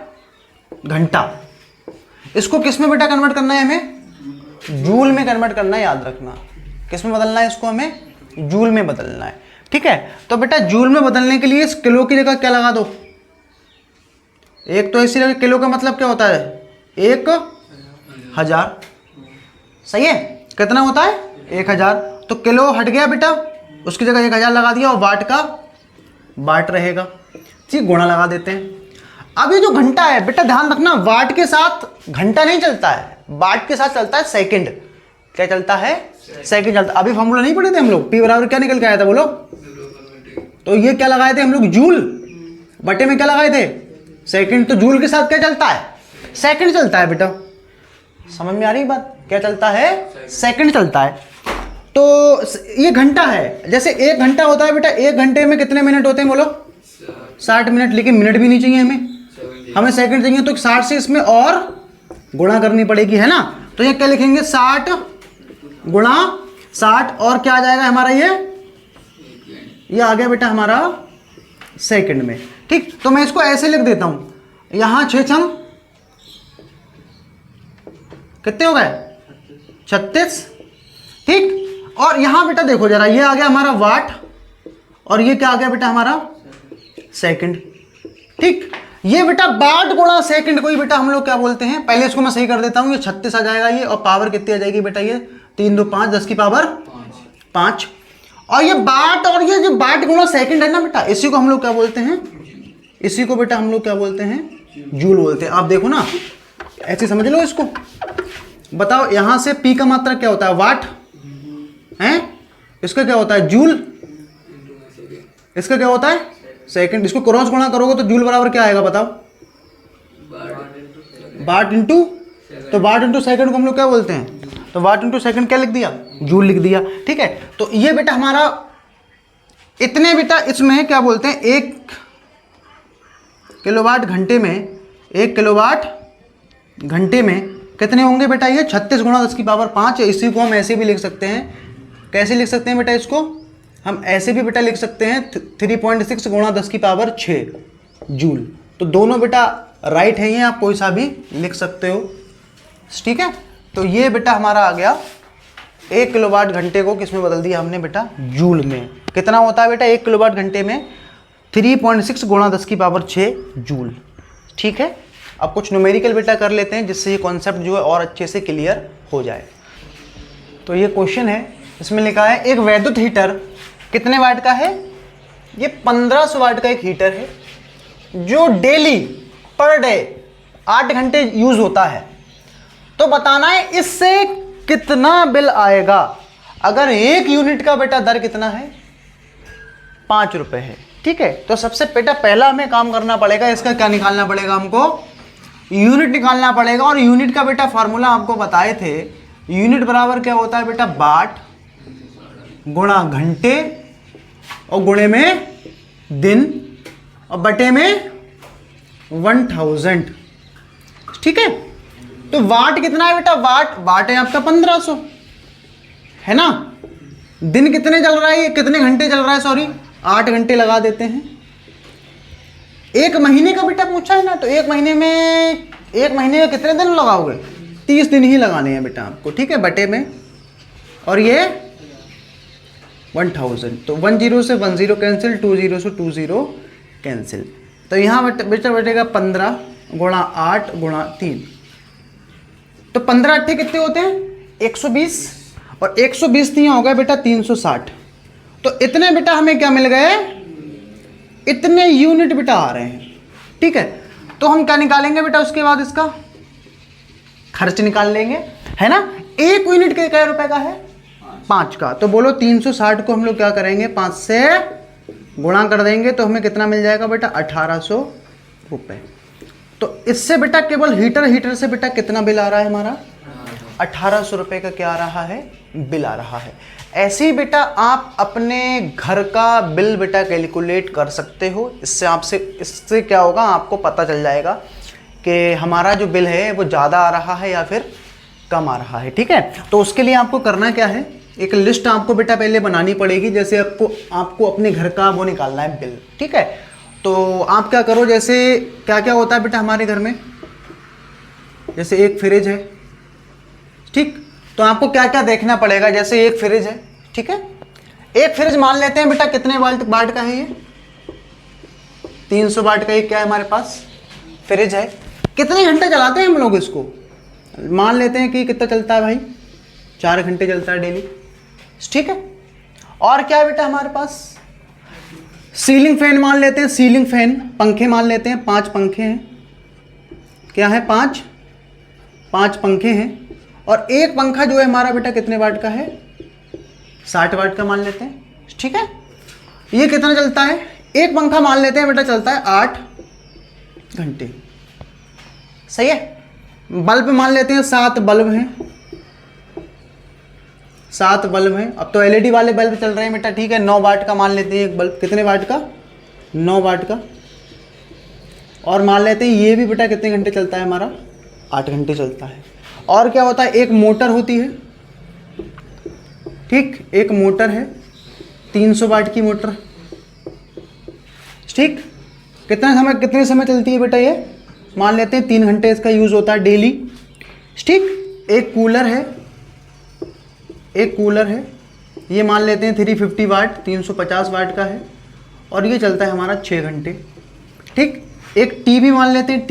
घंटा। इसको किस में बेटा कन्वर्ट करना है हमें? जूल में कन्वर्ट करना है, याद रखना। किस में बदलना है इसको? हमें जूल में बदलना है। ठीक है, तो बेटा जूल में बदलने के लिए इस किलो की जगह क्या लगा दो? एक तो इसी किलो का मतलब क्या होता है? 1000। सही है, कितना होता है? 1000। तो किलो हट गया बेटा, उसकी जगह 1000 लगा दिया, और वाट का वाट रहेगा। ठीक, गुणा लगा देते हैं। अब ये जो घंटा है बेटा ध्यान रखना, वाट के साथ घंटा नहीं चलता है, वाट के साथ चलता है सेकंड। क्या चलता है? सेकंड चलता है। अभी फॉर्मूला नहीं पढ़े थे हम लोग, P बराबर क्या निकल के आया था बोलो? तो ये क्या लगाए थे हम लोग? जूल बटे में क्या लगाए थे? सेकंड। तो जूल के साथ क्या चलता है? सेकंड चलता है बेटा। समझ में आ रही बात? क्या चलता है? सेकंड चलता है। तो ये घंटा है, जैसे 1 घंटा होता है बेटा, 1 घंटे में कितने मिनट होते हैं बोलो? 60 मिनट। लेकिन मिनट भी नहीं चाहिए हमें सेकंड चाहिए। तो 60 से इसमें और गुणा करनी पड़ेगी, है ना। तो ये क्या लिखेंगे? 60 गुणा 60, और क्या आ जाएगा हमारा? ये आ गया बेटा हमारा सेकंड में। ठीक, तो मैं इसको ऐसे लिख देता हूं, यहां 6 छंग कितने हो गए? 36। ठीक, और यहां बेटा देखो जरा, ये आ गया हमारा वाट, और ये क्या आ गया बेटा हमारा? सेकंड। ठीक, ये बेटा वाट गुणा सेकंड को ही बेटा हम लोग क्या बोलते हैं? पहले इसको मैं सही कर देता हूं, ये 36 आ जाएगा ये, और पावर कितनी आ जाएगी बेटा? ये 3 2 5, 10 की पावर 5। और ये वाट, और ये जो वाट गुणा सेकंड है ना बेटा, इसी को हम लोग क्या बोलते हैं? इसी को बेटा हम लोग क्या बोलते हैं? जूल बोलते हैं। आप देखो ना, ऐसे समझ लो इसको। बताओ, यहां से पी का मात्रा क्या होता है? वाट है, इसका क्या होता है? जूल। इसका क्या होता है? सेकंड। इसको क्रॉस गुणा करोगे तो जूल बराबर क्या आएगा बताओ? वाट इंटू, तो वाट इंटू सेकंड को हम लोग क्या बोलते हैं? तो वाट इंटू सेकंड क्या लिख दिया? जूल लिख दिया। ठीक है, तो ये बेटा हमारा इतने बेटा इसमें क्या बोलते हैं? 1 किलोवाट घंटे में, 1 किलोवाट घंटे में कितने होंगे बेटा? ये 36 गुणा 10 की पावर 5 है। इसी को हम ऐसे भी लिख सकते हैं। कैसे लिख सकते हैं बेटा इसको? हम ऐसे भी बेटा लिख सकते हैं 3.6 गुणा 10 की पावर 6 जूल। तो दोनों बेटा राइट है, ये आप कोई सा भी लिख सकते हो। ठीक है, तो ये बेटा हमारा आ गया 1 किलोवाट घंटे को किस में बदल दिया हमने बेटा? जूल में। कितना होता है बेटा 1 किलोवाट घंटे में? 3.6 गुणा 10 की पावर 6 जूल। ठीक है, अब कुछ न्यूमेरिकल बेटा कर लेते हैं जिससे ये कॉन्सेप्ट जो है और अच्छे से क्लियर हो जाए। तो ये क्वेश्चन है, इसमें लिखा है एक वैद्युत हीटर कितने वाट का है? ये 1500 वाट का एक हीटर है जो डेली पर डे 8 घंटे यूज होता है। तो बताना है इससे कितना बिल आएगा। अगर 1 यूनिट का बेटा दर कितना है, 5 रुपए है, ठीक है। तो सबसे बेटा पहला हमें काम करना पड़ेगा, इसका क्या निकालना पड़ेगा हमको, यूनिट निकालना पड़ेगा। और यूनिट का बेटा फॉर्मूला आपको बताए थे, यूनिट बराबर क्या होता है बेटा, बाट गुणा घंटे और गुणे में दिन और बटे में 1000, ठीक है। तो वाट कितना है बेटा, वाट है आपका 1500, है ना। दिन कितने चल रहा है, ये कितने घंटे चल रहा है, सॉरी 8 घंटे लगा देते हैं। 1 महीने का बेटा पूछा है ना, तो 1 महीने में कितने दिन लगाओगे, 30 दिन ही लगाने हैं बेटा आपको, ठीक है, बटे में। और ये 1000, तो 10 से 10 कैंसिल, 20 से 20 कैंसिल। तो यहाँ बेटा बैठेगा 15 गुणा 8 गुणा 3, तो 15 अट्ठे कितने होते हैं, 120, और 120 नहीं हो गया बेटा 360। तो इतने बेटा हमें क्या मिल गए, इतने यूनिट बेटा आ रहे हैं, ठीक है। तो हम क्या निकालेंगे बेटा, उसके बाद इसका खर्च निकाल लेंगे, है ना। 1 यूनिट के क्या रुपए का है, 5 का। तो बोलो 360 को हम लोग क्या करेंगे, 5 से गुणा कर देंगे, तो हमें कितना मिल जाएगा बेटा, 1800 रुपये। तो इससे बेटा केवल हीटर से बेटा कितना बिल आ रहा है हमारा, 1800 रुपये का क्या आ रहा है, बिल आ रहा है। ऐसे ही बेटा आप अपने घर का बिल बेटा कैलकुलेट कर सकते हो। इससे क्या होगा, आपको पता चल जाएगा कि हमारा जो बिल है वो ज़्यादा आ रहा है या फिर कम आ रहा है, ठीक है। तो उसके लिए आपको करना क्या है, एक लिस्ट आपको बेटा पहले बनानी पड़ेगी। जैसे आपको अपने घर का वो निकालना है बिल, ठीक है। तो आप क्या करो, जैसे क्या क्या होता है बेटा हमारे घर में, जैसे एक फ्रिज है, ठीक। तो आपको क्या क्या देखना पड़ेगा, जैसे एक फ्रिज है, ठीक है। एक फ्रिज मान लेते हैं बेटा कितने वाट का है, ये 300 वाट का एक क्या है हमारे पास फ्रिज है। कितने घंटे चलाते हैं हम लोग इसको, मान लेते हैं कि कितना चलता है भाई, 4 घंटे चलता है डेली, ठीक है। और क्या है बेटा हमारे पास, सीलिंग फैन मान लेते हैं, सीलिंग फैन, पंखे मान लेते हैं, 5 पंखे हैं, क्या है 5 पंखे हैं। और एक पंखा जो है हमारा बेटा कितने वाट का है, 60 वाट का मान लेते हैं, ठीक है। ये कितना चलता है, एक पंखा मान लेते हैं बेटा चलता है 8 घंटे, सही है। बल्ब मान लेते हैं 7 बल्ब हैं, 7 बल्ब हैं। अब तो एलईडी वाले बल्ब चल रहे हैं बेटा, ठीक है। 9 वाट का मान लेते हैं एक बल्ब, कितने वाट का, 9 वाट का। और मान लेते हैं ये भी बेटा कितने घंटे चलता है हमारा, 8 घंटे चलता है। और क्या होता है, एक मोटर होती है, ठीक, एक मोटर है 300 वाट की मोटर, ठीक। कितने समय चलती है बेटा ये, मान लेते हैं 3 घंटे इसका यूज़ होता है डेली, ठीक। एक कूलर है, ये मान लेते हैं 350 वाट, 350 वाट का है, और ये चलता है हमारा 6 घंटे, ठीक। एक टीवी मान लेते हैं,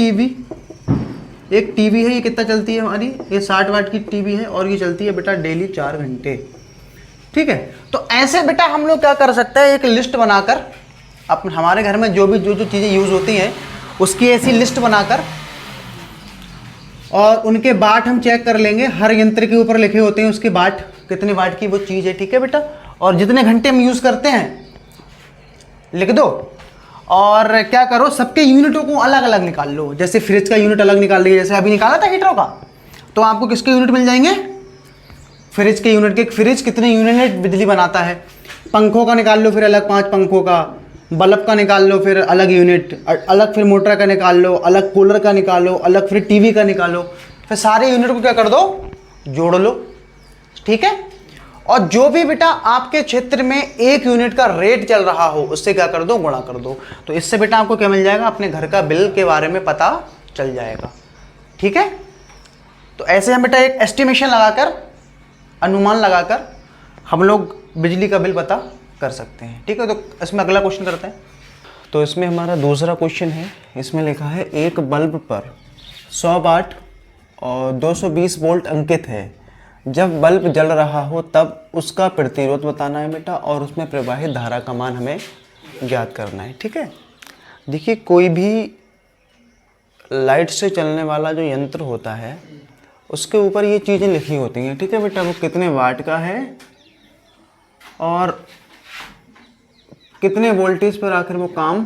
एक टीवी है, ये कितना चलती है हमारी, ये 60 वाट की टीवी है, और ये चलती है बेटा डेली 4 घंटे, ठीक है। तो ऐसे बेटा हम लोग क्या कर सकते हैं, एक लिस्ट बनाकर हमारे घर में जो चीज़ें यूज़ होती हैं उसकी ऐसी लिस्ट बनाकर, और उनके वाट हम चेक कर लेंगे। हर यंत्र के ऊपर लिखे होते हैं उसके वाट, कितने वाट की वो चीज़ है, ठीक है बेटा। और जितने घंटे हम यूज़ करते हैं लिख दो, और क्या करो, सबके यूनिटों को अलग अलग निकाल लो। जैसे फ्रिज का यूनिट अलग निकाल लीजिए, जैसे अभी निकाला था हीटरों का, तो आपको किसके यूनिट मिल जाएंगे, फ्रिज के यूनिट के। फ्रिज कितने यूनिट बिजली बनाता है। पंखों का निकाल लो फिर अलग 5 पंखों का, बल्ब का निकाल लो फिर अलग यूनिट, अलग फिर मोटर का निकाल लो, अलग कूलर का निकालो, अलग फिर टीवी का निकालो। फिर सारे यूनिट को क्या कर दो, जोड़ लो, ठीक है। और जो भी बेटा आपके क्षेत्र में 1 यूनिट का रेट चल रहा हो उससे क्या कर दो, गुणा कर दो। तो इससे बेटा आपको क्या मिल जाएगा, अपने घर का बिल के बारे में पता चल जाएगा, ठीक है। तो ऐसे हम बेटा एक एस्टिमेशन लगाकर, अनुमान लगाकर हम लोग बिजली का बिल पता कर सकते हैं, ठीक है। तो इसमें अगला क्वेश्चन करते हैं। तो इसमें हमारा दूसरा क्वेश्चन है, इसमें लिखा है एक बल्ब पर 100 वाट और 220 वोल्ट अंकित है। जब बल्ब जल रहा हो तब उसका प्रतिरोध बताना है बेटा, और उसमें प्रवाहित धारा का मान हमें ज्ञात करना है, ठीक है। देखिए कोई भी लाइट से चलने वाला जो यंत्र होता है उसके ऊपर ये चीज़ें लिखी होती हैं, ठीक है बेटा। वो कितने वाट का है और कितने वोल्टेज पर आखिर वो काम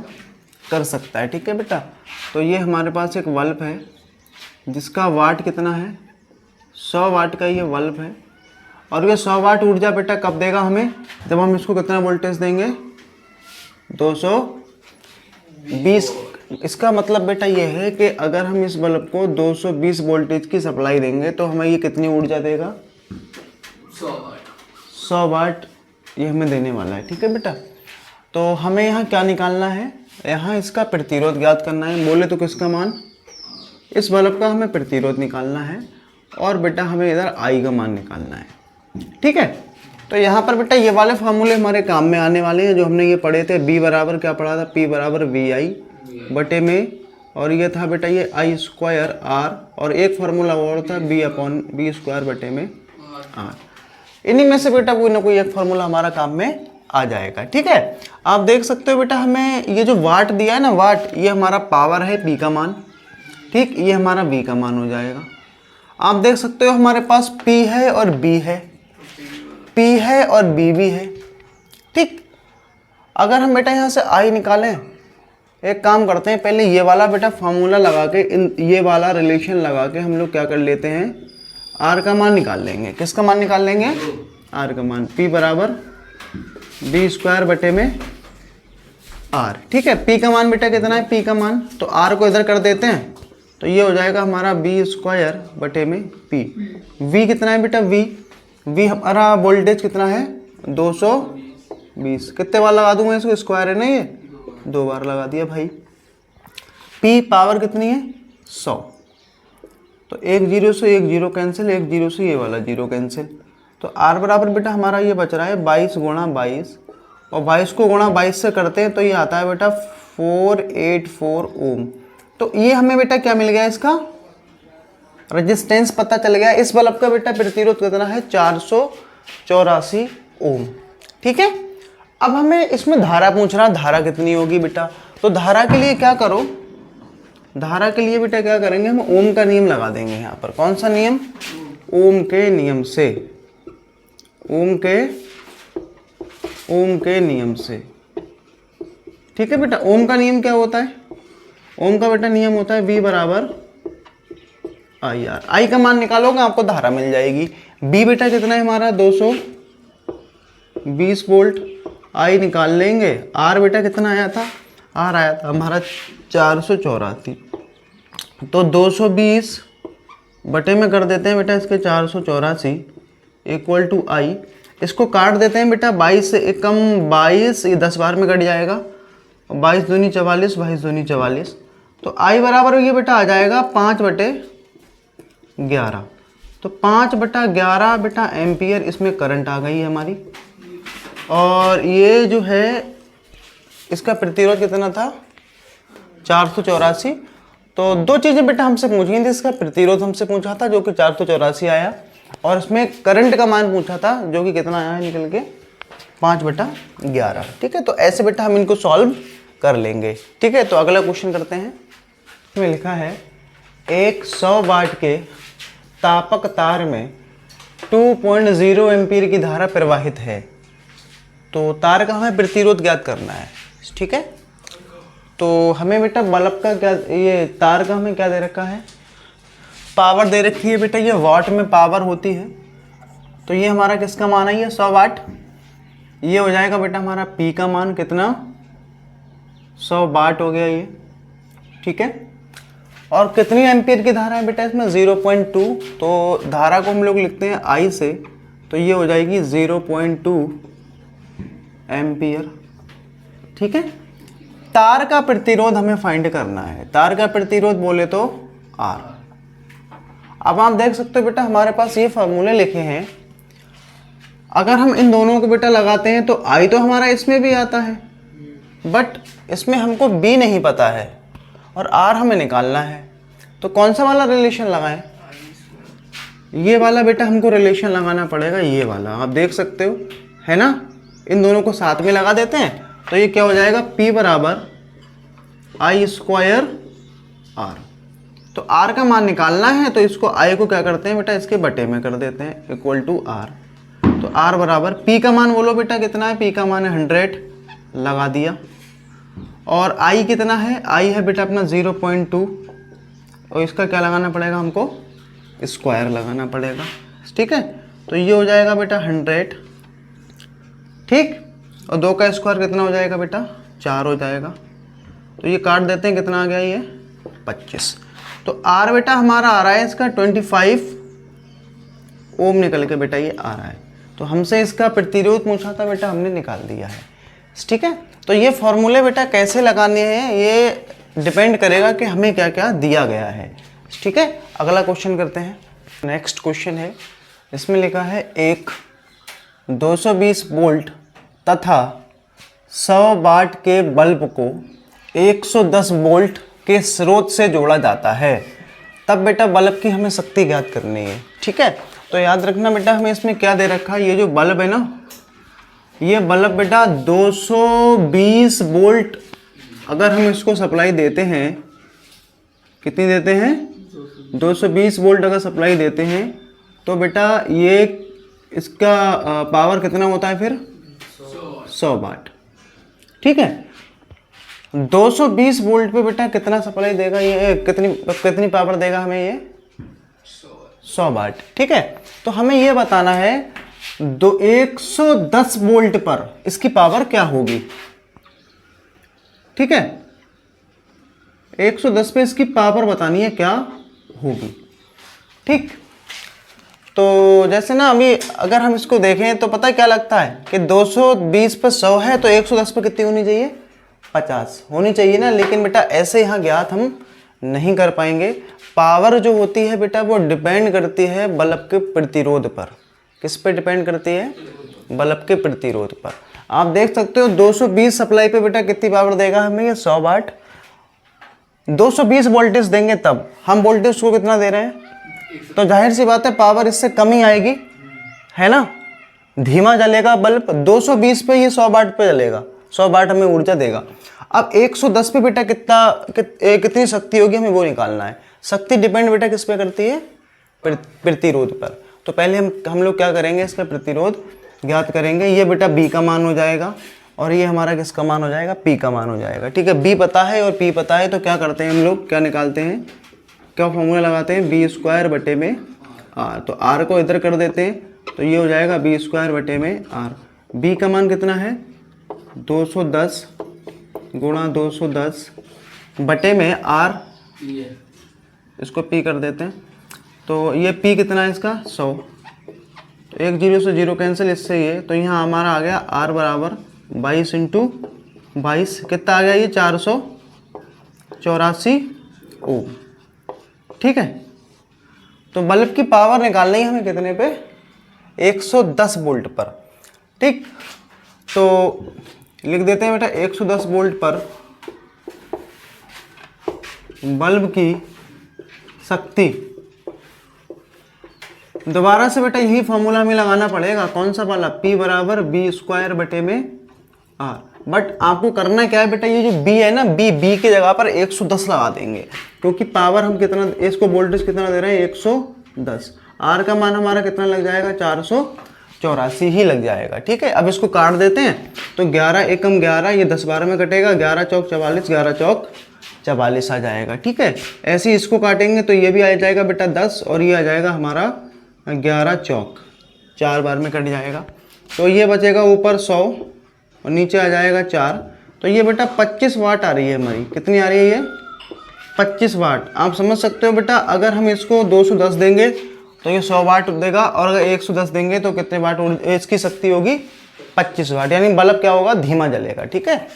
कर सकता है। ठीक है बेटा, तो ये हमारे पास एक बल्ब है जिसका वाट कितना है, 100 वाट का ये बल्ब है। और ये 100 वाट ऊर्जा बेटा कब देगा हमें, जब हम इसको कितना वोल्टेज देंगे, 220। इसका मतलब बेटा ये है कि अगर हम इस बल्ब को 220 वोल्टेज की सप्लाई देंगे तो हमें ये कितनी ऊर्जा देगा, 100 वाट ये हमें देने वाला है। ठीक है बेटा, तो हमें यहाँ क्या निकालना है, यहाँ इसका प्रतिरोध ज्ञात करना है। बोले तो किसका मान, इस बल्ब का हमें प्रतिरोध निकालना है और बेटा हमें इधर आई का मान निकालना है। ठीक है, तो यहाँ पर बेटा ये वाले फार्मूले हमारे काम में आने वाले हैं जो हमने ये पढ़े थे। बी बराबर क्या पढ़ा था, पी बराबर वी आई बटे में, और ये था बेटा ये आई स्क्वायर आर, और एक फार्मूला और था बी अपॉन बी स्क्वायर बटे में आर। इन्हीं में से बेटा कोई ना कोई एक फार्मूला हमारा काम में आ जाएगा। ठीक है, आप देख सकते हो बेटा हमें ये जो वाट दिया है ना, वाट, ये हमारा पावर है पी का मान। ठीक, ये हमारा बी का मान हो जाएगा। आप देख सकते हो हमारे पास पी है और बी है, पी है और बी भी है। ठीक, अगर हम बेटा यहाँ से आई निकालें, एक काम करते हैं, पहले ये वाला बेटा फार्मूला लगा के, ये वाला रिलेशन लगा के हम लोग क्या कर लेते हैं, आर का मान निकाल लेंगे। किसका मान निकाल लेंगे, आर का मान। पी बराबर बी स्क्वायर बटे में आर। ठीक है, पी का मान बेटा कितना है, पी का मान, तो आर को इधर कर देते हैं, तो ये हो जाएगा हमारा बी स्क्वायर बटे में पी। वी कितना है बेटा, वी हमारा वोल्टेज कितना है, 220। कितने बार लगा दूंगा इसको, स्क्वायर है ना ये, 2 बार लगा दिया भाई। पी पावर कितनी है, 100, तो 1 0 से 1 0 कैंसिल, 1 0 से ये वाला 0 कैंसिल, तो आर बराबर बेटा हमारा ये बच रहा है 22 गुणा 22, और 22 को गुणा 22 से करते हैं तो ये आता है बेटा 484 ओम। तो ये हमें बेटा क्या मिल गया, इसका रेजिस्टेंस पता चल गया। इस बल्ब का बेटा प्रतिरोध कितना है, 484 ओम। ठीक है, अब हमें इसमें धारा पूछ रहा, धारा कितनी होगी बेटा, तो धारा के लिए क्या करो, धारा के लिए बेटा क्या करेंगे, हम ओम का नियम लगा देंगे यहाँ पर। कौन सा नियम, ओम के नियम से, ओम के नियम से। ठीक है बेटा, ओम का नियम क्या होता है, ओम का बेटा नियम होता है V बराबर आई आर। आई का मान निकालोगे आपको धारा मिल जाएगी। बी बेटा कितना है हमारा, 220 वोल्ट। आई निकाल लेंगे, आर बेटा कितना आया था, आर आया था हमारा 484, तो 220 बटे में कर देते हैं बेटा इसके 484 इक्वल टू आई। इसको काट देते हैं बेटा, 22 से एक कम 22, ये 10 बार में कट जाएगा, 22 दूनी 44, 22 दूनी 44, तो आई बराबर ये बेटा आ जाएगा 5/11। तो 5/11 बेटा एम्पियर इसमें करंट आ गई है हमारी। और ये जो है इसका प्रतिरोध कितना था, 484। तो दो चीज़ें बेटा हमसे पूछी थी, इसका प्रतिरोध हमसे पूछा था जो कि 484 आया, और इसमें करंट का मान पूछा था जो कि कितना आया है निकल के, 5/11। ठीक है, तो ऐसे बेटा हम इनको सॉल्व कर लेंगे। ठीक है, तो अगला क्वेश्चन करते हैं। इसमें लिखा है एक 100 वाट के तापक तार में 2.0 एम्पीयर की धारा प्रवाहित है, तो तार का हमें प्रतिरोध ज्ञात करना है। ठीक है, तो हमें बेटा बल्ब का क्या, ये तार का हमें क्या दे रखा है, पावर दे रखी है बेटा, ये वाट में पावर होती है, तो ये हमारा किसका मान है, ये 100 वाट। ये हो जाएगा बेटा हमारा पी का मान कितना, 100 वाट हो गया ये। ठीक है, और कितनी एम्पियर की धारा है बेटा इसमें, 0.2। तो धारा को हम लोग लिखते हैं आई से, तो ये हो जाएगी 0.2 एम्पियर। ठीक है, तार का प्रतिरोध हमें फाइंड करना है। तार का प्रतिरोध बोले तो आर। अब आप देख सकते हो बेटा हमारे पास ये फार्मूले लिखे हैं, अगर हम इन दोनों को बेटा लगाते हैं तो आई तो हमारा इसमें भी आता है, बट इसमें हमको बी नहीं पता है और आर हमें निकालना है। तो कौन सा वाला रिलेशन लगाएं, ये वाला बेटा हमको रिलेशन लगाना पड़ेगा, ये वाला आप देख सकते हो है ना। इन दोनों को साथ में लगा देते हैं तो ये क्या हो जाएगा, P बराबर आई स्क्वायर आर। तो आर का मान निकालना है तो इसको आई को क्या करते हैं बेटा, इसके बटे में कर देते हैं, इक्वल टू आर। तो R बराबर पी का मान बोलो बेटा कितना है, पी का मान है 100 लगा दिया, और I कितना है, I है बेटा अपना 0.2, और इसका क्या लगाना पड़ेगा हमको, स्क्वायर लगाना पड़ेगा, ठीक है। तो ये हो जाएगा बेटा 100, ठीक, और 2 का स्क्वायर कितना हो जाएगा बेटा 4 हो जाएगा। तो ये काट देते हैं, कितना आ गया ये 25। तो R बेटा हमारा आ रहा है इसका 25 ओम निकल के बेटा ये आ रहा है। तो हमसे इसका प्रतिरोध पूछा था बेटा, हमने निकाल दिया है, ठीक है। तो ये फॉर्मूले बेटा कैसे लगाने हैं ये डिपेंड करेगा कि हमें क्या क्या दिया गया है, ठीक है। अगला क्वेश्चन करते हैं। नेक्स्ट क्वेश्चन है, इसमें लिखा है एक 220 वोल्ट तथा 100 वाट के बल्ब को 110 वोल्ट के स्रोत से जोड़ा जाता है, तब बेटा बल्ब की हमें शक्ति ज्ञात करनी है, ठीक है। तो याद रखना बेटा हमें इसमें क्या दे रखा है, ये जो बल्ब है ना, ये बल्ब बेटा 220 वोल्ट अगर हम इसको सप्लाई देते हैं, कितनी देते हैं 220 वोल्ट अगर सप्लाई देते हैं, तो बेटा ये इसका पावर कितना होता है फिर 100 वाट, ठीक है। 220 वोल्ट पे बेटा कितना सप्लाई देगा ये, कितनी पावर देगा हमें ये 100 वाट, ठीक है। तो हमें ये बताना है 110 वोल्ट पर इसकी पावर क्या होगी, ठीक है। 110 पे इसकी पावर बतानी है क्या होगी, ठीक। तो जैसे ना अभी अगर हम इसको देखें तो पता है क्या लगता है कि 220 पे 100 है, तो 110 पे कितनी होनी चाहिए 50 होनी चाहिए ना। लेकिन बेटा ऐसे यहाँ ज्ञात हम नहीं कर पाएंगे। पावर जो होती है बेटा वो डिपेंड करती है बल्ब के प्रतिरोध पर। किस पे डिपेंड करती है, बल्ब के प्रतिरोध पर। आप देख सकते हो 220 सप्लाई पे बेटा कितनी पावर देगा हमें ये 100 वाट। 220 वोल्टेज देंगे तब हम वोल्टेज को कितना दे रहे हैं, तो जाहिर सी बात है पावर इससे कम ही आएगी, है ना। धीमा जलेगा बल्ब, 220 पे ये 100 वाट पे जलेगा, 100 वाट हमें ऊर्जा देगा। अब 110 पे बेटा कितनी शक्ति होगी हमें वो निकालना है। शक्ति डिपेंड बेटा किस पे करती है, प्रतिरोध पर। तो पहले हम लोग क्या करेंगे, इसका प्रतिरोध ज्ञात करेंगे। ये बेटा B का मान हो जाएगा और ये हमारा किसका मान हो जाएगा, P का मान हो जाएगा, ठीक है। B पता है और P पता है, तो क्या करते हैं हम लोग, क्या निकालते हैं, क्या फॉर्मूला लगाते हैं, B स्क्वायर बटे में R। तो R को इधर कर देते हैं, तो ये हो जाएगा B स्क्वायर बटे में R। B का मान कितना है 210 गुणा 210 बटे में R, इसको P कर देते हैं। तो ये P कितना है इसका 100, तो 1 0 से 0 कैंसिल, इससे ये, तो यहाँ हमारा आ गया R बराबर 22 इंटू 22, कितना आ गया ये 484 ओम, ठीक है। तो बल्ब की पावर निकालनी है हमें कितने पे, 110 वोल्ट पर, ठीक। तो लिख देते हैं बेटा 110 वोल्ट पर बल्ब की शक्ति। दोबारा से बेटा यही फॉर्मूला हमें लगाना पड़ेगा, कौन सा वाला, P बराबर B स्क्वायर बटे में R। बट आपको करना क्या है बेटा, ये जो B है ना, B की जगह पर 110 लगा देंगे, क्योंकि पावर हम कितना, इसको वोल्टेज कितना दे रहे हैं 110। R का मान हमारा कितना लग जाएगा 484 ही लग जाएगा, ठीक है। अब इसको काट देते हैं, तो 11 एकम 11, ये 10 12 में कटेगा, 11 चौक 44, 11 चौक 44 आ जाएगा, ठीक है। ऐसे ही इसको काटेंगे तो ये भी आ जाएगा बेटा 10, और ये आ जाएगा हमारा 11 चौक 4 बार में कट जाएगा। तो ये बचेगा ऊपर 100 और नीचे आ जाएगा 4। तो ये बेटा 25 वाट आ रही है हमारी, कितनी आ रही है ये 25 वाट। आप समझ सकते हो बेटा, अगर हम इसको 210 देंगे तो ये 100 वाट देगा, और अगर 110 देंगे तो कितने वाट इसकी शक्ति होगी 25 वाट, यानी बल्ब क्या होगा, धीमा जलेगा, ठीक है।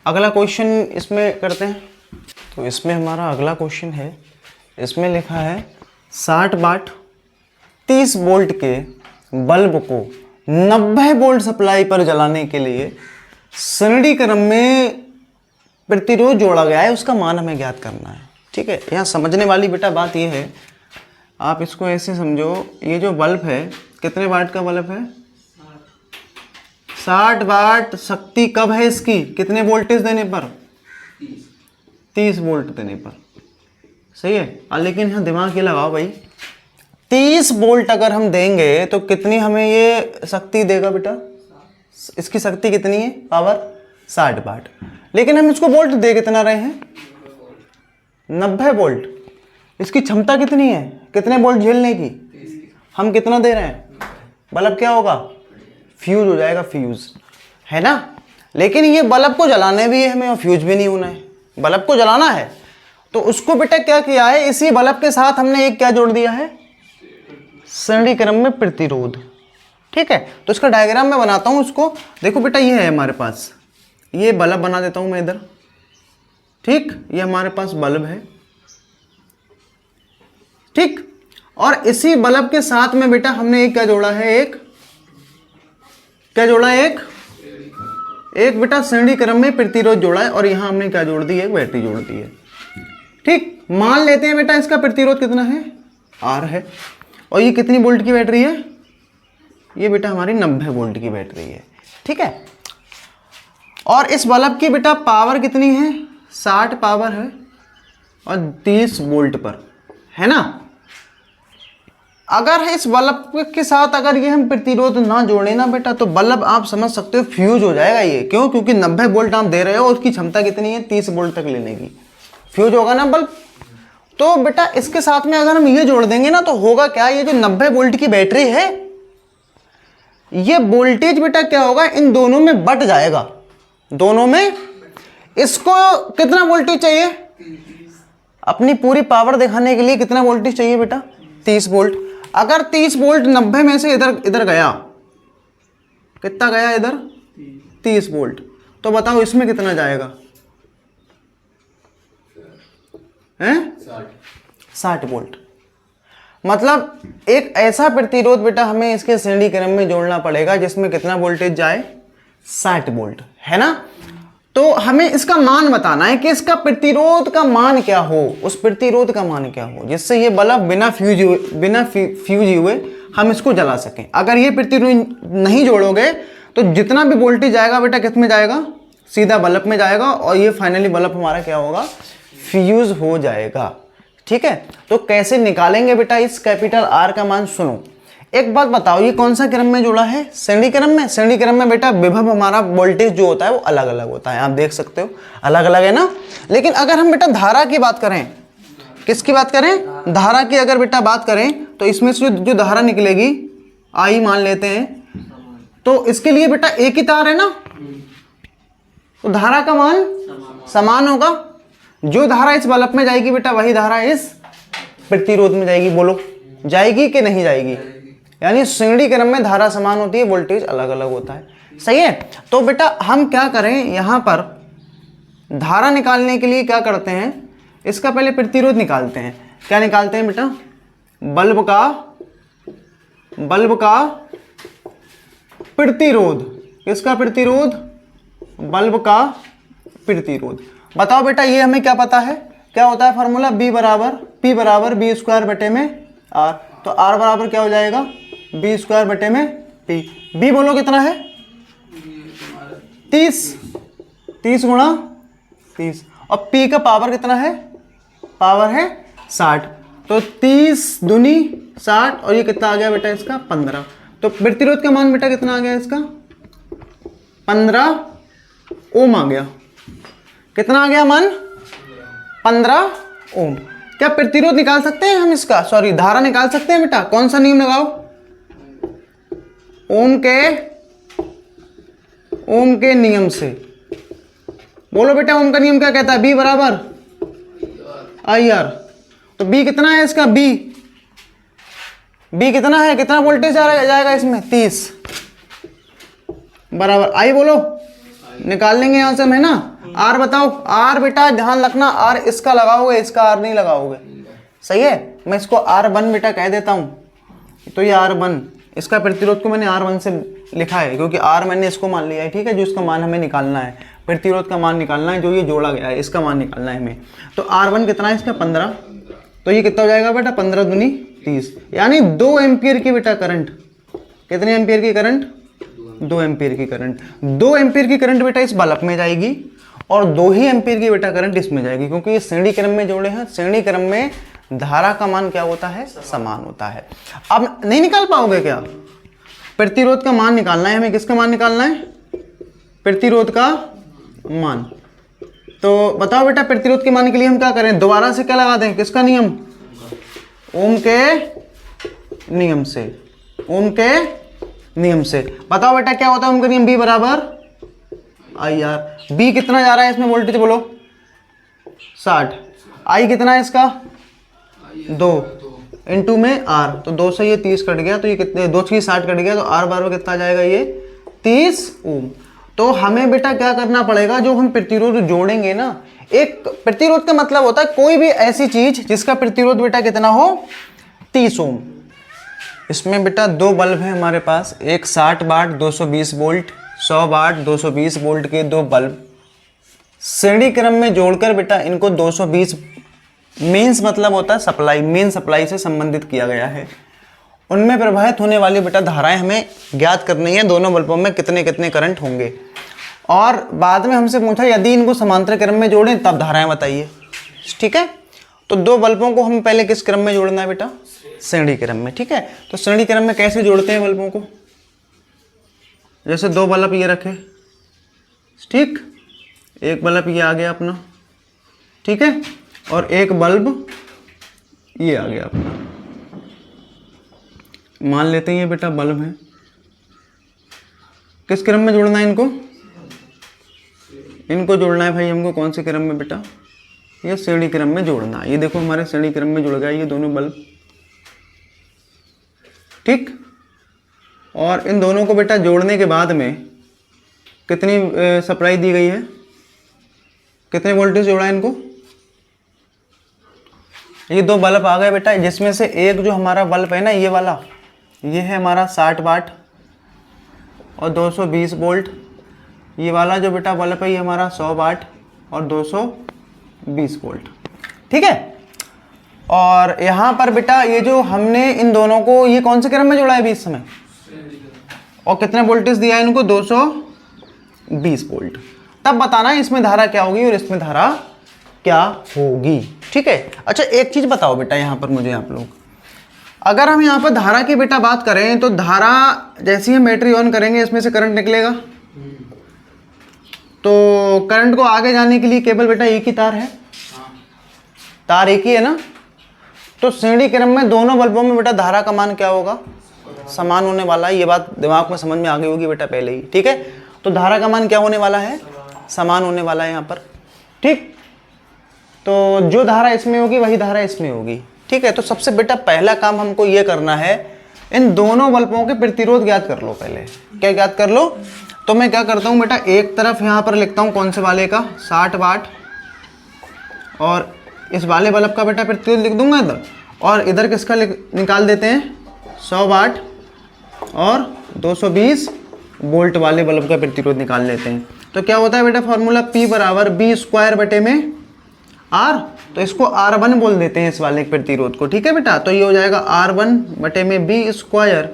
अगला क्वेश्चन इसमें करते हैं। तो इसमें हमारा अगला क्वेश्चन है, इसमें लिखा है 60 वाट 30 वोल्ट के बल्ब को 90 वोल्ट सप्लाई पर जलाने के लिए श्रेणी क्रम में प्रतिरोध जोड़ा गया है, उसका मान हमें ज्ञात करना है, ठीक है। यहाँ समझने वाली बेटा बात ये है, आप इसको ऐसे समझो, ये जो बल्ब है कितने वाट का बल्ब है, 60 वाट शक्ति कब है इसकी, कितने वोल्टेज देने पर, 30 वोल्ट देने पर, सही है। लेकिन यहाँ दिमाग ये लगाओ भाई, 30 वोल्ट अगर हम देंगे तो कितनी हमें ये शक्ति देगा बेटा? इसकी शक्ति कितनी है? पावर 60 वाट। लेकिन हम इसको वोल्ट दे कितना रहे हैं? 90 वोल्ट। इसकी क्षमता कितनी है? कितने वोल्ट झेलने की? हम कितना दे रहे हैं? बल्ब क्या होगा? फ्यूज हो जाएगा, फ्यूज, है ना। लेकिन ये बल्ब को जलाने भी है हमें और फ्यूज भी नहीं होना है, बल्ब को जलाना है। तो उसको बेटा क्या किया है, इसी बल्ब के साथ हमने एक क्या जोड़ दिया है? श्रेणी क्रम में प्रतिरोध। ठीक है, तो इसका डायग्राम मैं बनाता हूं उसको। देखो बेटा ये है हमारे पास, ये बल्ब बना देता हूं मैं इधर। ठीक, ये हमारे पास बल्ब है। ठीक, और इसी बल्ब के साथ में बेटा हमने एक क्या जोड़ा है? एक क्या जोड़ा है? एक बेटा श्रेणी क्रम में प्रतिरोध जोड़ा है और यहां हमने क्या जोड़ दी है? एक बैटरी जोड़ दी है। ठीक, मान लेते हैं बेटा इसका प्रतिरोध कितना है? R है। और ये कितनी वोल्ट की बैटरी है? ये बेटा हमारी 90 वोल्ट की बैटरी है। ठीक है, और इस बल्ब की बेटा पावर कितनी है? 60 पावर है और 30 वोल्ट पर, है ना। अगर इस बल्ब के साथ अगर ये हम प्रतिरोध ना जोड़े ना बेटा, तो बल्ब आप समझ सकते हो फ्यूज हो जाएगा ये। क्यों? क्योंकि 90 वोल्ट आप दे रहे हो, उसकी क्षमता कितनी है? 30 वोल्ट तक लेने की। फ्यूज होगा ना बल्ब। तो बेटा इसके साथ में अगर हम ये जोड़ देंगे ना, तो होगा क्या? ये जो 90 वोल्ट की बैटरी है, ये वोल्टेज बेटा क्या होगा? इन दोनों में बट जाएगा, दोनों में। इसको कितना वोल्टेज चाहिए? अपनी पूरी पावर दिखाने के लिए कितना वोल्टेज चाहिए बेटा? 30 वोल्ट। अगर 30 वोल्ट 90 में से इधर इधर गया, कितना गया इधर? 30 वोल्ट। तो बताओ इसमें कितना जाएगा? हैं? 60 वोल्ट। मतलब एक ऐसा प्रतिरोध बेटा हमें इसके श्रेणी क्रम में जोड़ना पड़ेगा जिसमें कितना वोल्टेज जाए? 60 वोल्ट, है ना। तो हमें इसका मान बताना है कि इसका प्रतिरोध का मान क्या हो, उस प्रतिरोध का मान क्या हो जिससे ये बल्ब बिना फ्यूज हुए हम इसको जला सकें। अगर ये प्रतिरोध नहीं जोड़ोगे तो जितना भी वोल्टेज जाएगा बेटा किस में जाएगा? सीधा बल्ब में जाएगा और ये फाइनली बल्ब हमारा क्या होगा? फ्यूज हो जाएगा। ठीक है, तो कैसे निकालेंगे बेटा इस कैपिटल R का मान? सुनो, एक बात बताओ, ये कौन सा क्रम में जुड़ा है? श्रेणी क्रम में। श्रेणी क्रम में बेटा विभव हमारा वोल्टेज जो होता है वो अलग अलग होता है, आप देख सकते हो अलग अलग है ना। लेकिन अगर हम बेटा धारा की बात करें, किसकी बात करें? धारा की अगर बेटा बात करें तो इसमें से जो धारा निकलेगी I मान लेते हैं, तो इसके लिए बेटा एक ही तार है ना, तो धारा का मान समान होगा। जो धारा इस बल्ब में जाएगी बेटा वही धारा इस प्रतिरोध में जाएगी। बोलो जाएगी कि नहीं जाएगी? यानी श्रेणी क्रम में धारा समान होती है, वोल्टेज अलग अलग होता है। सही है। तो बेटा हम क्या करें, यहां पर धारा निकालने के लिए क्या करते हैं? इसका पहले प्रतिरोध निकालते हैं। क्या निकालते हैं बेटा? बल्ब का प्रतिरोध। किसका प्रतिरोध? बल्ब का प्रतिरोध। बताओ बेटा ये हमें क्या पता है? क्या होता है फॉर्मूला? P बराबर बी स्क्वायर बटे में R। तो R बराबर क्या हो जाएगा? बी स्क्वायर बटे में P। B बोलो कितना है? 30 गुणा 30। और P का पावर कितना है? पावर है 60। तो 30 दूनी 60 और ये कितना आ गया बेटा इसका? 15। तो प्रतिरोध का मान बेटा कितना आ गया इसका? 15 ओम आ गया। कितना आ गया मान? 15 ओम। क्या प्रतिरोध निकाल सकते हैं हम इसका? सॉरी, धारा निकाल सकते हैं बेटा। कौन सा नियम लगाओ? ओम के नियम से। बोलो बेटा ओम का नियम क्या कहता है? बी बराबर आई आर। तो बी कितना है इसका? बी कितना है? कितना वोल्टेज जाएगा इसमें? 30 बराबर आई। बोलो निकाल लेंगे यहां से हम, है ना। आर बताओ। आर बेटा ध्यान रखना, आर इसका लगाओगे, इसका आर नहीं लगाओगे। सही है। मैं इसको R1 बेटा कह देता हूं। तो ये R1, इसका प्रतिरोध को मैंने R1 से लिखा है क्योंकि R मैंने इसको मान लिया है। ठीक है, जो इसका मान हमें निकालना है, प्रतिरोध का मान निकालना है, जो ये जोड़ा गया है इसका मान निकालना है हमें। तो R1 कितना है इसका? 15। तो ये कितना हो जाएगा बेटा? 15 दूनी 30, यानी 2 एम्पियर की बेटा करंट। कितने एम्पियर की करंट? 2 एम्पियर की करंट। 2 एम्पियर की करंट बेटा इस बल्ब में जाएगी और 2 ही एम्पियर की बेटा करंट इसमें जाएगी, क्योंकि ये श्रेणी क्रम में जोड़े हैं। श्रेणी क्रम में धारा का मान क्या होता है, समान होता है। अब नहीं निकाल पाओगे क्या, प्रतिरोध का मान निकालना है हमें। किसका मान निकालना है, प्रतिरोध का मान। तो बताओ बेटा प्रतिरोध के मान के लिए हम क्या करें, दोबारा से क्या लगा दें, किसका नियम, ओम के नियम से, ओम के नियम से। बताओ बेटा क्या होता है ओम का नियम, बी बराबर आई आर। बी कितना जा रहा है इसमें वोल्टेज बोलो, 60। आई कितना है इसका, 2 इंटू में आर, तो 2 से ये 30 कट गया, तो ये कितने, 2 से 60 कट गया, तो आर बराबर कितना आ जाएगा, ये 30 ओम। तो हमें बेटा क्या करना पड़ेगा, जो हम प्रतिरोध जोड़ेंगे ना, एक प्रतिरोध का मतलब होता है कोई भी ऐसी चीज जिसका प्रतिरोध बेटा कितना हो, 30 ओम। इसमें बेटा 2 बल्ब है हमारे पास, एक 60 वाट 220 वोल्ट, 100 वाट 220 वोल्ट के 2 बल्ब श्रेणी क्रम में जोड़कर बेटा इनको 220 मेंस मतलब होता है सप्लाई, मेन सप्लाई से संबंधित किया गया है। उनमें प्रवाहित होने वाली बेटा धाराएं हमें ज्ञात करनी है, दोनों बल्बों में कितने कितने करंट होंगे। और बाद में हमसे पूछा यदि इनको समांतर क्रम में जोड़ें तब धाराएं बताइए, ठीक है। तो 2 बल्बों को हम पहले किस क्रम में जोड़ना है बेटा, श्रेणी क्रम में, ठीक है। तो श्रेणी क्रम में कैसे जोड़ते हैं बल्बों को, जैसे 2 बल्ब ये रखे, ठीक, एक बल्ब ये आ गया अपना, ठीक है, और एक बल्ब ये आ गया अपना। मान लेते हैं ये बेटा बल्ब है, किस क्रम में जोड़ना है इनको, इनको जोड़ना है भाई हमको कौन से क्रम में बेटा, ये श्रेणी क्रम में जोड़ना। ये देखो हमारे श्रेणी क्रम में जुड़ गया ये दोनों बल्ब, ठीक। और इन दोनों को बेटा जोड़ने के बाद में कितनी सप्लाई दी गई है, कितने वोल्टेज जोड़ा है इनको, ये 2 बल्ब आ गए बेटा, जिसमें से एक जो हमारा बल्ब है ना ये वाला, ये है हमारा 60 वाट और 220 वोल्ट। ये वाला जो बेटा बल्ब है ये हमारा 100 वाट और 220 वोल्ट, ठीक है। और यहाँ पर बेटा ये जो हमने इन दोनों को ये कौन से क्रम में जोड़ा है अभी इस समय, और कितने वोल्टेज दिया है इनको, 220 वोल्ट। तब बताना इसमें धारा क्या होगी और इसमें धारा क्या होगी, ठीक है। अच्छा एक चीज बताओ बेटा यहाँ पर मुझे आप लोग, अगर हम यहाँ पर धारा की बेटा बात करें तो धारा जैसे ही हम बैटरी ऑन करेंगे इसमें से करंट निकलेगा, तो करंट को आगे जाने के लिए केवल बेटा एक ही तार है, तार एक ही है ना। तो श्रेणी क्रम में दोनों बल्बों में बेटा धारा का मान क्या होगा, समान होने वाला है। ये बात दिमाग में समझ में आ गई होगी बेटा पहले ही, ठीक है। तो धारा का मान क्या होने वाला है, समान होने वाला है यहाँ पर, ठीक। तो जो धारा इसमें होगी वही धारा इसमें होगी, ठीक है। तो सबसे बेटा पहला काम हमको ये करना है, इन दोनों बल्बों के प्रतिरोध ज्ञात कर लो पहले। क्या ज्ञात कर लो, तो मैं क्या करता हूँ बेटा, एक तरफ यहाँ पर लिखता हूँ कौन से वाले का, 60 वाट, और इस वाले बल्ब का बेटा प्रतिरोध लिख दूंगा इधर, और इधर किसका निकाल देते हैं, 100 वाट और 220 वोल्ट वाले बल्ब का प्रतिरोध निकाल लेते हैं। तो क्या होता है बेटा फॉर्मूला, P बराबर बी स्क्वायर बटे में R, तो इसको R1 बोल देते हैं इस वाले प्रतिरोध को, ठीक है बेटा। तो ये हो जाएगा R1 बटे में बी स्क्वायर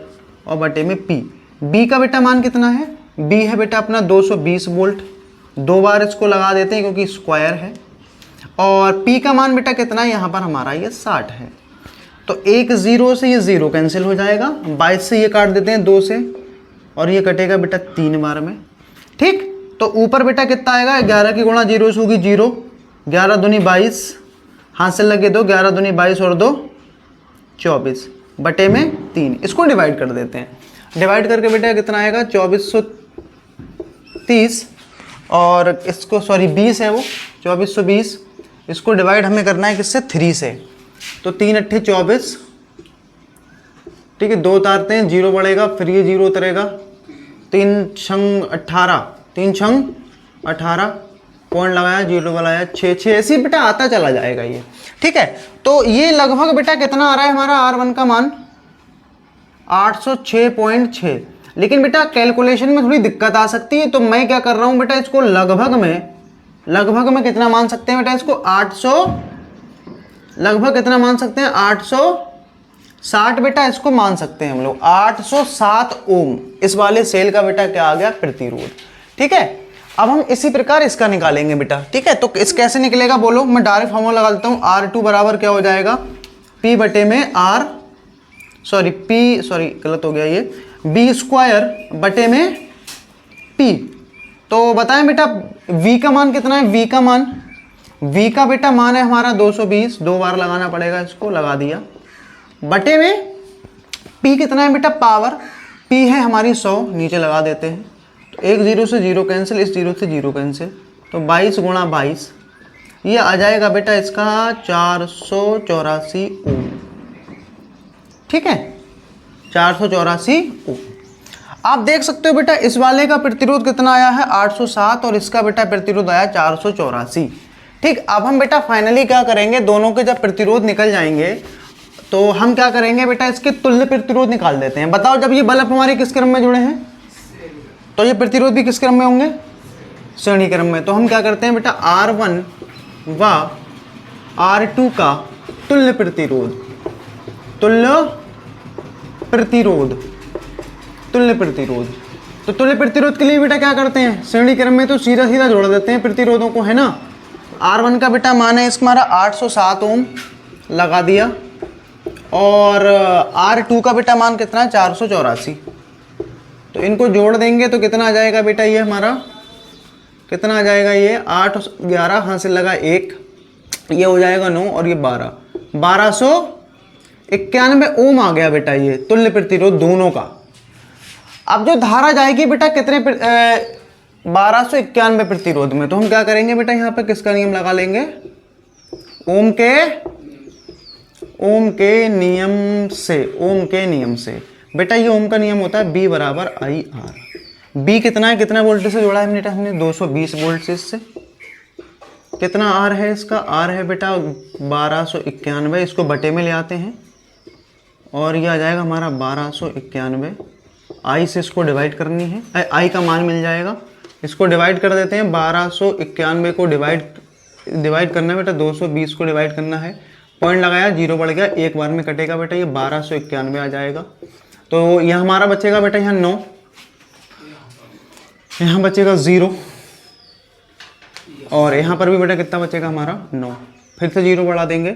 और बटे में P। B का बेटा मान कितना है, B है बेटा अपना 220 वोल्ट, 2 बार इसको लगा देते हैं क्योंकि स्क्वायर है। और P का मान बेटा कितना है, यहाँ पर हमारा ये 60 है। तो एक 0 से ये 0 कैंसिल हो जाएगा, 22 से ये काट देते हैं 2 से, और ये कटेगा बेटा 3 बार में, ठीक। तो ऊपर बेटा कितना आएगा, 11 की गुणा 0 से होगी 0, 11 दूनी 22, हाथ से लगे 2, 11 दूनी 22 और 2 24 बटे में 3। इसको डिवाइड कर देते हैं, डिवाइड करके बेटा कितना आएगा 2430, और इसको सॉरी 20 है वो 2420, इसको डिवाइड हमें करना है किससे, 3 से। तो 3 अट्ठे 24, ठीक है, 2 उतारते हैं 0 बढ़ेगा, फिर ये 0 उतरेगा, 3 छंग 18, 3 छंग 18, पॉइंट लगाया 0 बनाया 6 6, ऐसे बेटा आता चला जाएगा ये, ठीक है। तो ये लगभग बेटा कितना आ रहा है हमारा R1 का मान, 806.6। लेकिन बेटा कैलकुलेशन में थोड़ी दिक्कत आ सकती है, तो मैं क्या कर रहा हूँ बेटा, इसको लगभग में कितना मान सकते हैं बेटा, इसको 800 लगभग कितना मान सकते हैं, 860 बेटा इसको मान सकते हैं हम लोग, 807 ओम इस वाले सेल का बेटा क्या आ गया, प्रतिरोध, ठीक है। अब हम इसी प्रकार इसका निकालेंगे बेटा, ठीक है। तो इस कैसे निकलेगा बोलो, मैं डायरेक्ट फॉर्मूला लगा देता हूँ, R2 बराबर क्या हो जाएगा, P बटे में R, गलत हो गया ये, B स्क्वायर बटे में P। तो बताएं बेटा V का मान कितना है, V का बेटा मान है हमारा 220, 2 बार लगाना पड़ेगा इसको, लगा दिया, बटे में P कितना है बेटा, पावर P है हमारी 100, नीचे लगा देते हैं, तो 1 0 से 0 कैंसिल, इस 0 से 0 कैंसिल, तो 22 गुणा 22, ये आ जाएगा बेटा इसका 484 ओम। ठीक है, 484 ओम। आप देख सकते हो बेटा इस वाले का प्रतिरोध कितना आया है 807 और इसका बेटा प्रतिरोध आया 484। ठीक, अब हम बेटा फाइनली क्या करेंगे, दोनों के जब प्रतिरोध निकल जाएंगे तो हम क्या करेंगे बेटा, इसके तुल्य प्रतिरोध निकाल देते हैं। बताओ जब ये बल्ब हमारे किस क्रम में जुड़े हैं तो ये प्रतिरोध भी किस क्रम में होंगे, श्रेणी क्रम में। तो हम क्या करते हैं बेटा, R1 व R2 का तुल्य प्रतिरोध, तो तुल्य प्रतिरोध के लिए बेटा क्या करते हैं, श्रेणी क्रम में तो सीधा सीधा जोड़ देते हैं प्रतिरोधों को, है ना। R1 का बेटा मान है इसका हमारा 807 ओम, लगा दिया, और R2 का बेटा मान कितना है 484। तो इनको जोड़ देंगे तो कितना आ जाएगा बेटा, ये हमारा कितना आ जाएगा, ये 8 11 हाँ से लगा 1, ये हो जाएगा 9 और ये 12, 1291 ओम आ गया बेटा ये तुल्य प्रतिरोध दोनों का। अब जो धारा जाएगी बेटा कितने 1291 प्रतिरोध में, तो हम क्या करेंगे बेटा, यहाँ पे किसका नियम लगा लेंगे, ओम के नियम से बेटा, ये ओम का नियम होता है B बराबर IR। B कितना है, कितना वोल्ट से जोड़ा है हमने 220 वोल्ट से, इससे कितना R है, इसका R है बेटा 1291, इसको बटे में ले आते हैं और ये आ जाएगा हमारा 1291, I से इसको डिवाइड करनी है, I का मान मिल जाएगा, इसको डिवाइड कर देते हैं, 1291 को डिवाइड करना है बेटा, 220 को डिवाइड करना है, पॉइंट लगाया, 0 बढ़ गया, एक बार में कटेगा बेटा, ये 1291 आ जाएगा। तो यह हमारा बचेगा बेटा यहाँ 9, यहाँ बचेगा 0, और यहाँ पर भी बेटा कितना बचेगा हमारा 9, फिर से 0 बढ़ा देंगे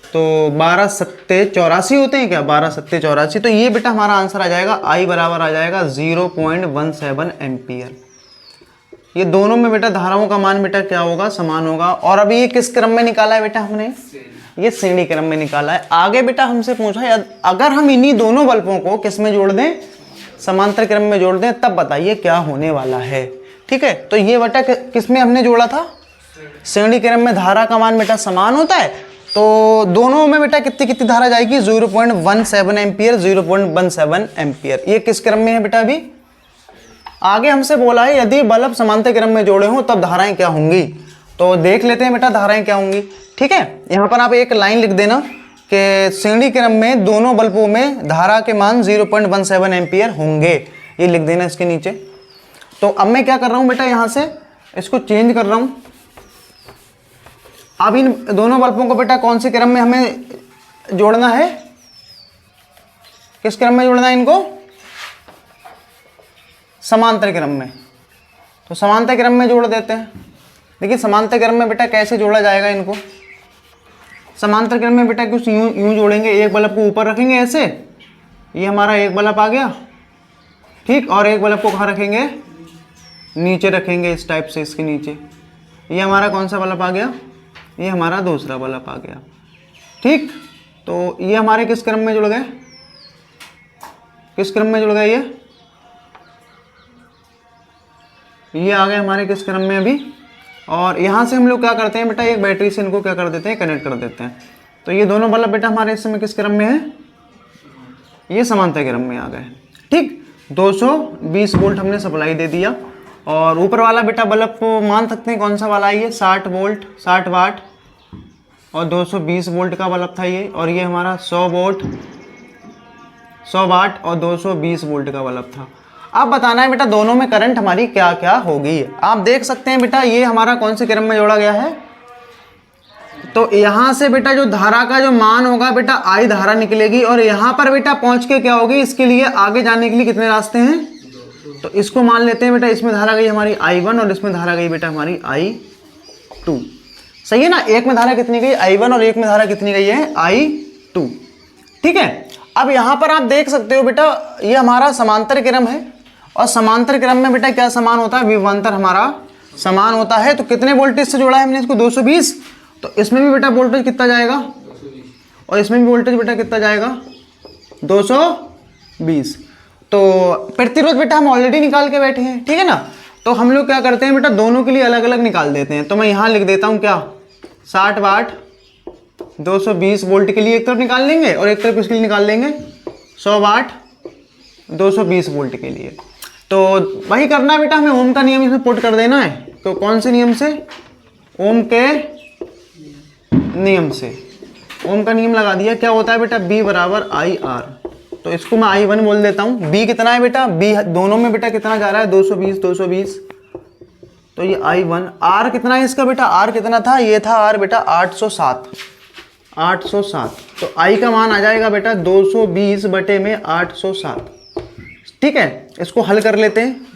तो 12 सत्ते 84 होते हैं क्या, 12 सत्ते 84। तो ये बेटा हमारा आंसर आ जाएगा, I बराबर आ जाएगा 0.17 एम्पियर। ये दोनों में बेटा धाराओं का मान बेटा क्या होगा, समान होगा। और अभी ये किस क्रम में निकाला है बेटा हमने, ये श्रेणी क्रम में निकाला है। आगे बेटा हमसे पूछा है अगर हम इन्हीं दोनों बल्बों को किस में जोड़ दें, समांतर क्रम में जोड़ दें, तब बताइए क्या होने वाला है। ठीक है, तो ये बेटा किस में हमने जोड़ा था, श्रेणी क्रम में धारा का मान बेटा समान होता है, तो दोनों में बेटा कितनी धारा जाएगी, 0.17 एम्पियर, 0.17 एम्पियर। ये किस क्रम में है बेटा, अभी आगे हमसे बोला है यदि बल्ब समांतर क्रम में जोड़े हों तब धाराएं क्या होंगी, तो देख लेते हैं बेटा धाराएं क्या होंगी। ठीक है, यहाँ पर आप एक लाइन लिख देना कि श्रेणी क्रम में दोनों बल्बों में धारा के मान 0.17 एम्पियर होंगे, ये लिख देना इसके नीचे। तो अब मैं क्या कर रहा हूँ बेटा, यहाँ से इसको चेंज कर रहा हूँ। अब इन दोनों बल्बों को बेटा कौन से क्रम में हमें जोड़ना है, किस क्रम में जोड़ना है इनको, समांतर क्रम में। तो समांतर क्रम में जोड़ देते हैं। देखिए समांतर क्रम में बेटा कैसे जोड़ा जाएगा इनको, समांतर क्रम में बेटा कुछ यूं जोड़ेंगे, एक बल्ब को ऊपर रखेंगे ऐसे, ये हमारा एक बल्ब आ गया, ठीक, और एक बल्ब को कहाँ रखेंगे, नीचे रखेंगे इस टाइप से, इसके नीचे। ये हमारा कौन सा बल्ब आ गया, ये हमारा दूसरा बल्ब आ गया। ठीक, तो ये हमारे किस क्रम में जुड़ गए, किस क्रम में जुड़ गए, ये आ गए हमारे किस क्रम में अभी। और यहाँ से हम लोग क्या करते हैं बेटा, एक बैटरी से इनको क्या कर देते हैं, कनेक्ट कर देते हैं। तो ये दोनों बल्ब बेटा हमारे इस समय किस क्रम में है, ये समांतर क्रम में आ गए। ठीक, 220 वोल्ट हमने सप्लाई दे दिया। और ऊपर वाला बेटा बल्ब को मान सकते हैं कौन सा वाला है, ये 60 वोल्ट 60 वाट और 220 वोल्ट का बल्ब था ये। और ये हमारा 100 वोल्ट 100 वाट और 220 वोल्ट का बल्ब था। अब बताना है बेटा दोनों में करंट हमारी क्या क्या होगी। आप देख सकते हैं बेटा ये हमारा कौन से क्रम में जोड़ा गया है, तो यहाँ से बेटा जो धारा का जो मान होगा बेटा I धारा निकलेगी और यहाँ पर बेटा पहुँच के क्या होगी, इसके लिए आगे जाने के लिए कितने रास्ते हैं, तो इसको मान लेते हैं बेटा इसमें धारा गई हमारी I1 और इसमें धारा गई बेटा हमारी I2। सही है ना, एक में धारा कितनी गई I1 और एक में धारा कितनी गई है I2। 2। ठीक है, अब यहाँ पर आप देख सकते हो बेटा ये हमारा समांतर क्रम है और समांतर क्रम में बेटा क्या समान होता है, विभवांतर हमारा समान होता है। तो कितने वोल्टेज से जोड़ा है हमने इसको, 220। तो इसमें भी बेटा वोल्टेज कितना जाएगा और इसमें भी वोल्टेज बेटा कितना जाएगा, 220। तो प्रतिरोध बेटा हम ऑलरेडी निकाल के बैठे हैं, ठीक है ना। तो हम लोग क्या करते हैं बेटा, दोनों के लिए अलग अलग निकाल देते हैं। तो मैं यहाँ लिख देता हूँ क्या, 60 वाट 220 वोल्ट के लिए एक तरफ निकाल लेंगे और एक तरफ इसके लिए निकाल लेंगे 100 वाट 220 वोल्ट के लिए। तो वही करना है बेटा, हमें ओम का नियम इसमें पुट कर देना है। तो कौन से नियम से, ओम के नियम से। ओम का नियम लगा दिया, क्या होता है बेटा, B बराबर IR। तो इसको मैं I1 बोल देता हूँ। B कितना है बेटा, B दोनों में बेटा कितना जा रहा है, 220। तो ये I1। R कितना है इसका बेटा, R कितना था, ये था R बेटा 807। तो I का मान आ जाएगा बेटा 220 बटे में 807। ठीक है, इसको हल कर लेते हैं,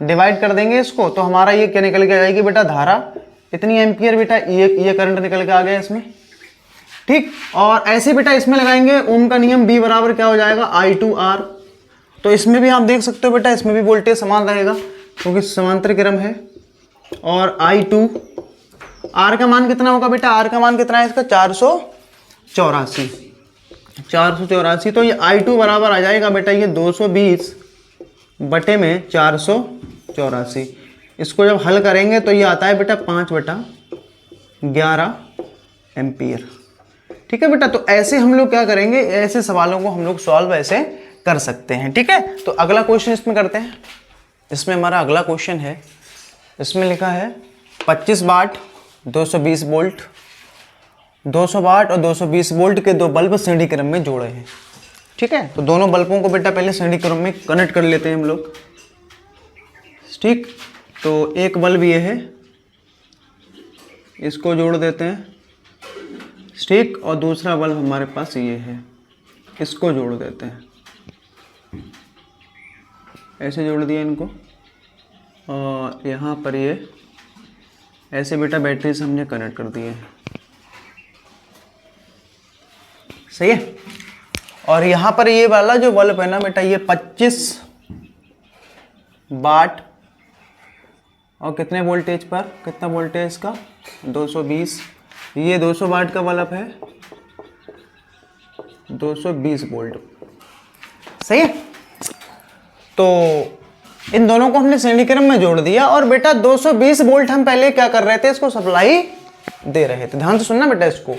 डिवाइड कर देंगे इसको। तो हमारा ये क्या निकल के आ जाएगी बेटा, धारा इतनी एम्पियर बेटा, ये करंट निकल के आ गया इसमें। ठीक, और ऐसे बेटा इसमें लगाएंगे ओम का नियम, B बराबर क्या हो जाएगा, I2R। तो इसमें भी आप देख सकते हो बेटा, इसमें भी वोल्टेज समान रहेगा क्योंकि समांतर क्रम है। और I2, R का मान कितना होगा बेटा, R का मान कितना है इसका, 484। तो ये I2 बराबर आ जाएगा बेटा ये 220 बटे में 484। इसको जब हल करेंगे तो ये आता है बेटा 5/11 एम्पियर। ठीक है बेटा, तो ऐसे हम लोग क्या करेंगे, ऐसे सवालों को हम लोग सॉल्व ऐसे कर सकते हैं। ठीक है, तो अगला क्वेश्चन इसमें करते हैं। इसमें हमारा अगला क्वेश्चन है, इसमें लिखा है 25 वाट 220 वोल्ट, 200 वाट और 220 वोल्ट के दो बल्ब श्रेणी क्रम में जोड़े हैं। ठीक है, तो दोनों बल्बों को बेटा पहले श्रेणी क्रम में कनेक्ट कर लेते हैं हम लोग। ठीक, तो एक बल्ब ये है, इसको जोड़ देते हैं। ठीक, और दूसरा बल्ब हमारे पास ये है, इसको जोड़ देते हैं। ऐसे जोड़ दिया इनको, और यहाँ पर ये ऐसे बेटा बैटरी से हमने कनेक्ट कर दिए हैं। सही है, और यहाँ पर ये वाला जो बल्ब है ना बेटा, ये 25 वाट और कितने वोल्टेज पर, कितना वोल्टेज का, 220। ये 200 वाट का बल्ब है, 220 वोल्ट। सही है, तो इन दोनों को हमने श्रेणी क्रम में जोड़ दिया। और बेटा 220 वोल्ट हम पहले क्या कर रहे थे, इसको सप्लाई दे रहे थे। ध्यान से सुनना बेटा, इसको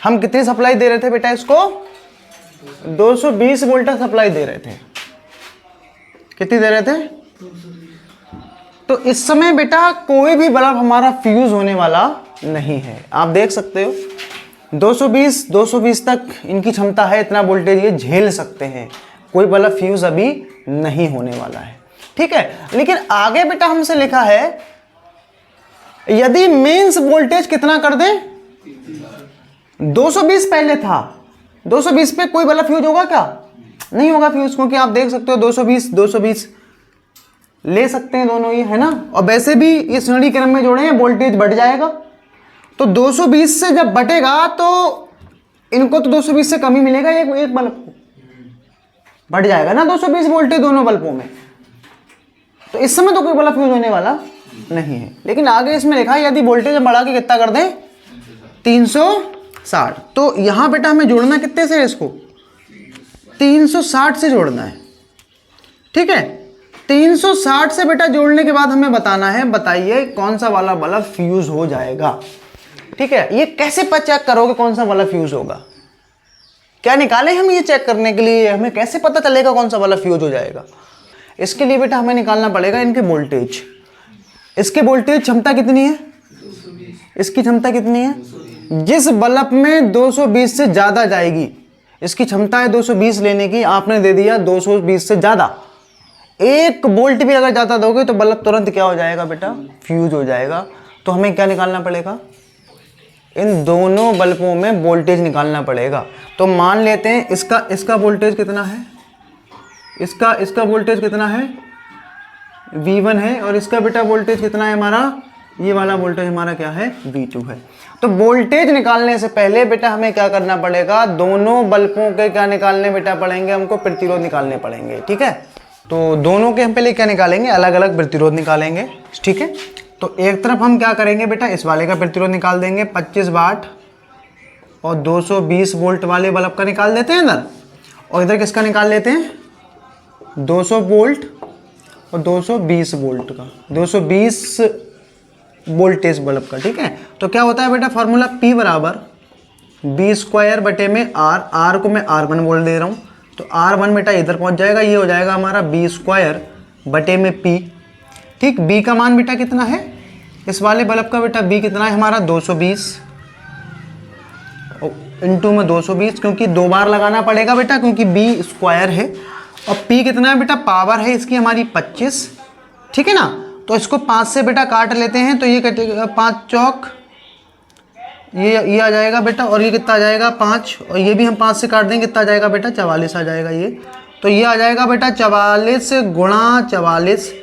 हम कितनी सप्लाई दे रहे थे बेटा, इसको 220 वोल्ट का सप्लाई दे रहे थे। कितनी दे रहे थे, तो इस समय बेटा कोई भी बल्ब हमारा फ्यूज होने वाला नहीं है। आप देख सकते हो 220 तक इनकी क्षमता है, इतना वोल्टेज ये झेल सकते हैं। कोई बल्ब फ्यूज अभी नहीं होने वाला है। ठीक है, लेकिन आगे बेटा हमसे लिखा है यदि मेंस वोल्टेज कितना कर दें, 220 पहले था, 220 पे कोई बल्ब फ्यूज होगा क्या, नहीं होगा फ्यूज, क्योंकि आप देख सकते हो 220 ले सकते हैं दोनों, ये है ना। और वैसे भी ये श्रेणी क्रम में जोड़े हैं, वोल्टेज बढ़ जाएगा। तो 220 से जब बटेगा तो इनको तो 220 से कम ही मिलेगा, एक बल्ब को बढ़ जाएगा ना 220 वोल्टेज दोनों बल्बों में। तो इस समय तो कोई बल्ब फ्यूज होने वाला नहीं है। लेकिन आगे इसमें लिखा है यदि वोल्टेज बढ़ा के कितना कर दें, 360। तो यहां बेटा हमें जोड़ना कितने से, इसको 360 से जोड़ना है। ठीक है, 360 से बेटा जोड़ने के बाद हमें बताना है, बताइए कौन सा वाला बल्ब फ्यूज हो जाएगा। ठीक है, ये कैसे चेक करोगे कौन सा वाला फ्यूज होगा, क्या निकाले हम ये चेक करने के लिए, हमें कैसे पता चलेगा कौन सा वाला फ्यूज हो जाएगा। इसके लिए बेटा हमें निकालना पड़ेगा इनके वोल्टेज। इसके वोल्टेज क्षमता कितनी है, इसकी क्षमता कितनी है, जिस बल्ब में 220 से ज्यादा जाएगी, इसकी क्षमता है 220 लेने की, आपने दे दिया 220 से ज्यादा, 1 वोल्ट भी अगर ज्यादा दोगे तो बल्ब तुरंत क्या हो जाएगा बेटा, फ्यूज हो जाएगा। तो हमें क्या निकालना पड़ेगा, इन दोनों बल्बों में वोल्टेज निकालना पड़ेगा। तो मान लेते हैं इसका वोल्टेज कितना है, इसका वोल्टेज कितना है, V1 है, और इसका बेटा वोल्टेज कितना है हमारा, ये वाला वोल्टेज हमारा क्या है, V2 है। तो वोल्टेज निकालने से पहले बेटा हमें क्या करना पड़ेगा, दोनों बल्बों के क्या निकालने बेटा पड़ेंगे, हमको प्रतिरोध निकालने पड़ेंगे। ठीक है, तो दोनों के हम पहले क्या निकालेंगे, अलग अलग प्रतिरोध निकालेंगे। ठीक है, तो एक तरफ हम क्या करेंगे बेटा, इस वाले का प्रतिरोध निकाल देंगे 25 वाट और 220 वोल्ट वाले बल्ब का निकाल देते हैं इधर, और इधर किसका निकाल लेते हैं 200 वोल्ट और 220 वोल्ट का, 220 वोल्टेज बल्ब का। ठीक है, तो क्या होता है बेटा फार्मूला P बराबर B² बटे में R को मैं R1 बोल दे रहा हूँ, तो R1 बेटा इधर पहुँच जाएगा, ये हो जाएगा हमारा B² बटे में P। ठीक, B का मान बेटा कितना है इस वाले बल्ब का, बेटा B कितना है हमारा 220 इंटू में 220, क्योंकि 2 बार लगाना पड़ेगा बेटा, क्योंकि B² है, और P कितना है बेटा, पावर है इसकी हमारी 25। ठीक है ना, तो इसको 5 से बेटा काट लेते हैं, तो ये कटेगा 5 चौक, ये आ जाएगा बेटा, और ये कितना आ जाएगा 5, और ये भी हम 5 से काट देंगे, कितना आ जाएगा बेटा 44 आ जाएगा ये। तो ये आ जाएगा बेटा 44 गुणा 44,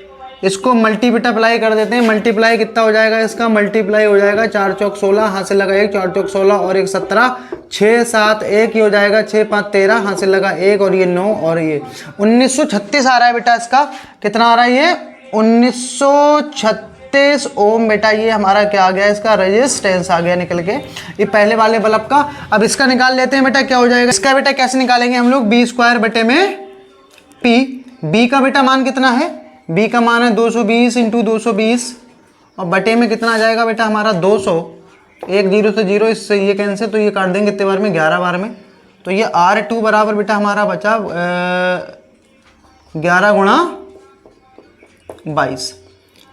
इसको मल्टीप्लाई कर देते हैं, मल्टीप्लाई कितना हो जाएगा इसका, मल्टीप्लाई हो जाएगा 4 चौक 16, हाथ से लगा 1, 4 चौक 16 और 1 17, 6 7 1, ये हो जाएगा 6 5 13, हाथ से लगा 1 और ये 9 और ये 1936 आ रहा है बेटा, इसका कितना आ रहा है ये 1936 ओम बेटा, ये हमारा क्या आ गया, इसका रेजिस्टेंस आ गया निकल के, ये पहले वाले बल्ब का। अब इसका निकाल लेते हैं बेटा, क्या हो जाएगा इसका बेटा, कैसे निकालेंगे हम लोग, B² बटे में P। B का बेटा मान कितना है, B का मान है 220 इंटू 220 और बटे में कितना आ जाएगा बेटा हमारा 200, 1 0 से 0, इससे ये कैंसिल, तो ये काट देंगे कितने बार में, 11 बार में। तो ये R2 बराबर बेटा हमारा बचा 11 गुणा 22,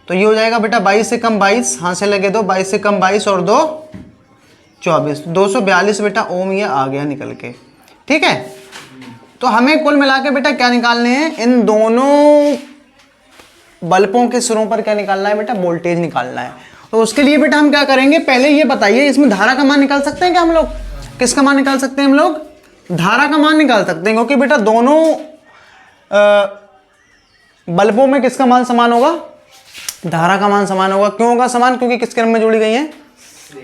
तो ये हो जाएगा बेटा 22 से कम 22, हाथ से लगे 2, 22 से कम 22 और 2 24, 242 बेटा ओम ये आ गया निकल के। ठीक है, तो हमें कुल मिला के बेटा क्या निकालने हैं, इन दोनों बल्बों के सिरों पर क्या निकालना है बेटा, वोल्टेज निकालना है। तो उसके लिए बेटा हम क्या करेंगे, पहले ये बताइए, इसमें धारा का मान निकाल सकते हैं क्या हम लोग, किसका मान निकाल सकते हैं हम लोग, धारा का मान निकाल सकते हैं, क्योंकि बेटा दोनों बल्बों में किसका मान समान होगा, धारा का मान समान होगा। क्यों होगा समान, क्योंकि किस क्रम में जुड़ी गई है,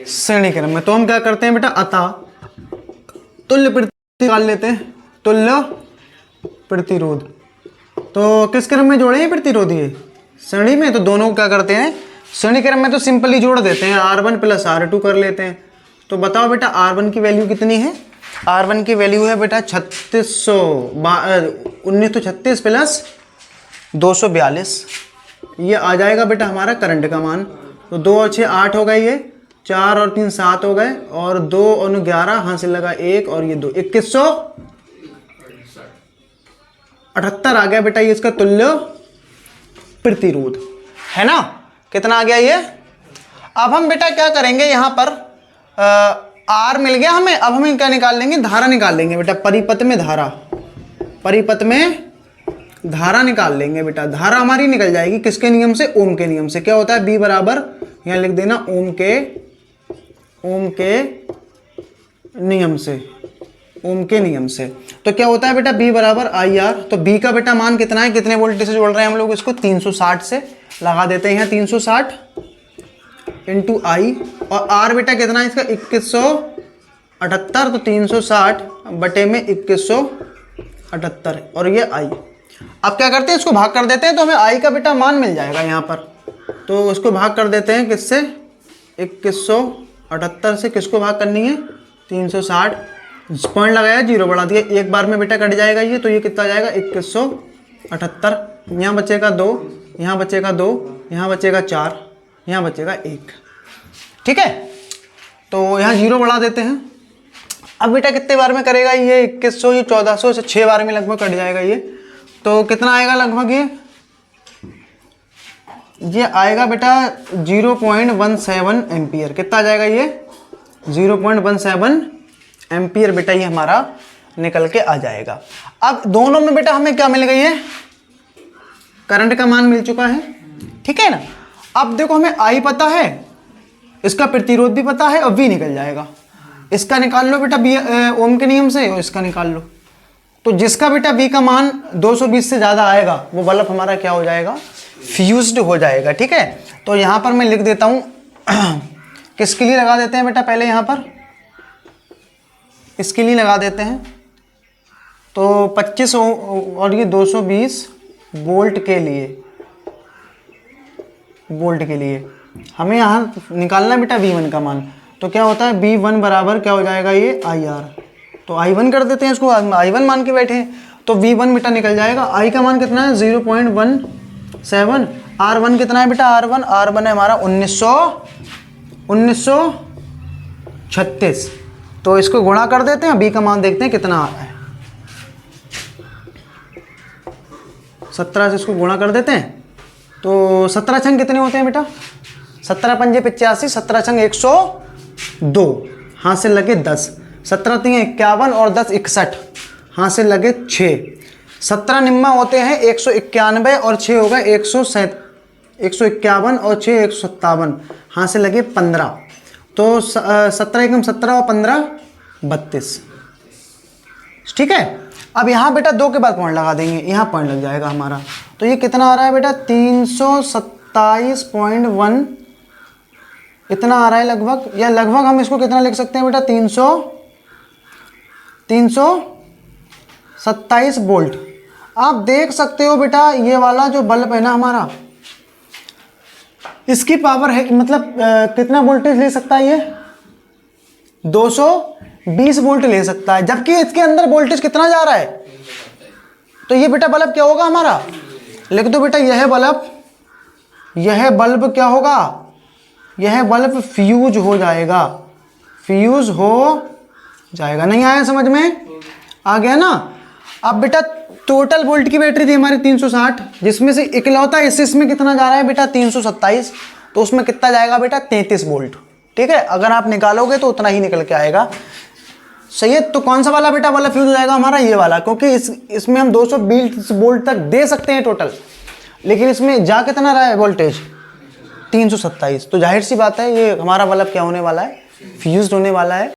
श्रेणी क्रम में। तो हम क्या करते हैं बेटा, अतः तुल्य प्रतिरोध निकाल लेते हैं, तुल्य प्रतिरोध, तो किस क्रम में जोड़े हैं प्रतिरोध, ये श्रेणी में, तो दोनों को क्या करते हैं श्रेणी क्रम में, तो सिंपली जोड़ देते हैं, R1 प्लस R2 कर लेते हैं। तो बताओ बेटा R1 की वैल्यू कितनी है, R1 की वैल्यू है बेटा 1936 प्लस 242, ये आ जाएगा बेटा हमारा करंट का मान। तो 2 और 6 8 हो गए, ये 4 और 3 7 हो गए, और 2 और 9 11, हाथ से लगा 1 और ये 2 2178 आ गया बेटा ये इसका तुल्य प्रतिरोध, है ना, कितना आ गया ये। अब हम बेटा क्या करेंगे, यहाँ पर R मिल गया हमें, अब हम क्या निकाल लेंगे, धारा निकाल लेंगे बेटा, परिपथ में धारा, परिपथ में धारा निकाल लेंगे बेटा। धारा हमारी निकल जाएगी किसके नियम से, ओम के नियम से। क्या होता है, B बराबर यहाँ लिख देना ओम के नियम से, ओम के नियम से। तो क्या होता है बेटा B बराबर IR, तो B का बेटा मान कितना है, कितने वोल्टेज से जोड़ रहे हैं हम लोग इसको, 360 से लगा देते हैं यहाँ 360 इंटू I, और R बेटा कितना है इसका 2178, तो 360 बटे में 2178 और ये I। अब क्या करते हैं, इसको भाग कर देते हैं, तो हमें I का बेटा मान मिल जाएगा यहाँ पर। तो उसको भाग कर देते हैं किससे, 2178 से, किसको भाग करनी है 360, पॉइंट लगाया 0 बढ़ा दिया, एक बार में बेटा कट जाएगा ये, तो ये कितना आ जाएगा 2178, यहाँ बचेगा 2, यहाँ बचेगा 2, यहाँ बचेगा 4, यहाँ बचेगा 1। ठीक है, तो यहाँ 0 बढ़ा देते हैं। अब बेटा कितने बार में करेगा ये 2100, ये 1400 से 6 बार में लगभग कट जाएगा ये। तो कितना आएगा लगभग ये आएगा बेटा 0.17 एम्पियर। कितना आ जाएगा ये 0.17 एम्पियर बेटा, ये हमारा निकल के आ जाएगा। अब दोनों में बेटा हमें क्या मिल गई है, करंट का मान मिल चुका है, ठीक है ना। अब देखो हमें I पता है, इसका प्रतिरोध भी पता है, और V निकल जाएगा। इसका निकाल लो बेटा ओम के नियम से, और इसका निकाल लो। तो जिसका बेटा V का मान 220 से ज़्यादा आएगा वो बल्ब हमारा क्या हो जाएगा, फ्यूज्ड हो जाएगा। ठीक है, तो यहाँ पर मैं लिख देता हूँ किसके लिए लगा देते हैं बेटा, पहले यहाँ पर इसके लिए लगा देते हैं। तो 25 और ये 220 वोल्ट के लिए हमें यहाँ निकालना बेटा V1 का मान। तो क्या होता है V1 बराबर क्या हो जाएगा, ये IR। तो I1 कर देते हैं, इसको I1 मान के बैठे हैं। तो V1 बेटा निकल जाएगा, I का मान कितना है 0.17, R1 कितना है बेटा, R1 है हमारा 1936। तो इसको गुणा कर देते हैं, B का मान देखते हैं कितना आ रहा है। 17 से इसको गुणा कर देते हैं। तो 17 छंग कितने होते हैं बेटा, 17 पंजे 85, 17 छंग 102, हाथ से लगे 10, 17 तीन 51 और 10 61, हाथ से लगे 6, 17 निम्मा होते हैं 191 और 6 होगा 151 और 6 157, हाथ से लगे 15। तो 17 एकम 17 और 15 32। ठीक है। अब यहाँ बेटा 2 के बाद पॉइंट लगा देंगे, यहाँ पॉइंट लग जाएगा हमारा। तो ये कितना आ रहा है बेटा 327.1 इतना आ रहा है लगभग, या लगभग हम इसको कितना लिख सकते हैं बेटा 327 वोल्ट। आप देख सकते हो बेटा ये वाला जो बल्ब है ना हमारा, इसकी पावर है मतलब कितना वोल्टेज ले सकता है, ये 220 वोल्ट ले सकता है, जबकि इसके अंदर वोल्टेज कितना जा रहा है। तो ये बेटा बल्ब क्या होगा हमारा, लिख दो बेटा यह बल्ब क्या होगा, यह बल्ब फ्यूज हो जाएगा, नहीं आया समझ में, आ गया ना। अब बेटा टोटल वोल्ट की बैटरी थी हमारी 360, जिसमें से इकलौता इसमें कितना जा रहा है बेटा 327, तो उसमें कितना जाएगा बेटा 33 वोल्ट। ठीक है, अगर आप निकालोगे तो उतना ही निकल के आएगा। सही है। तो कौन सा वाला बेटा वाला फ्यूज हो जाएगा हमारा, ये वाला, क्योंकि इसमें हम 220 वोल्ट तक दे सकते हैं टोटल, लेकिन इसमें जा कितना रहा है वोल्टेज 327। तो जाहिर सी बात है ये हमारा बल्ब क्या होने वाला है, फ्यूज होने वाला है।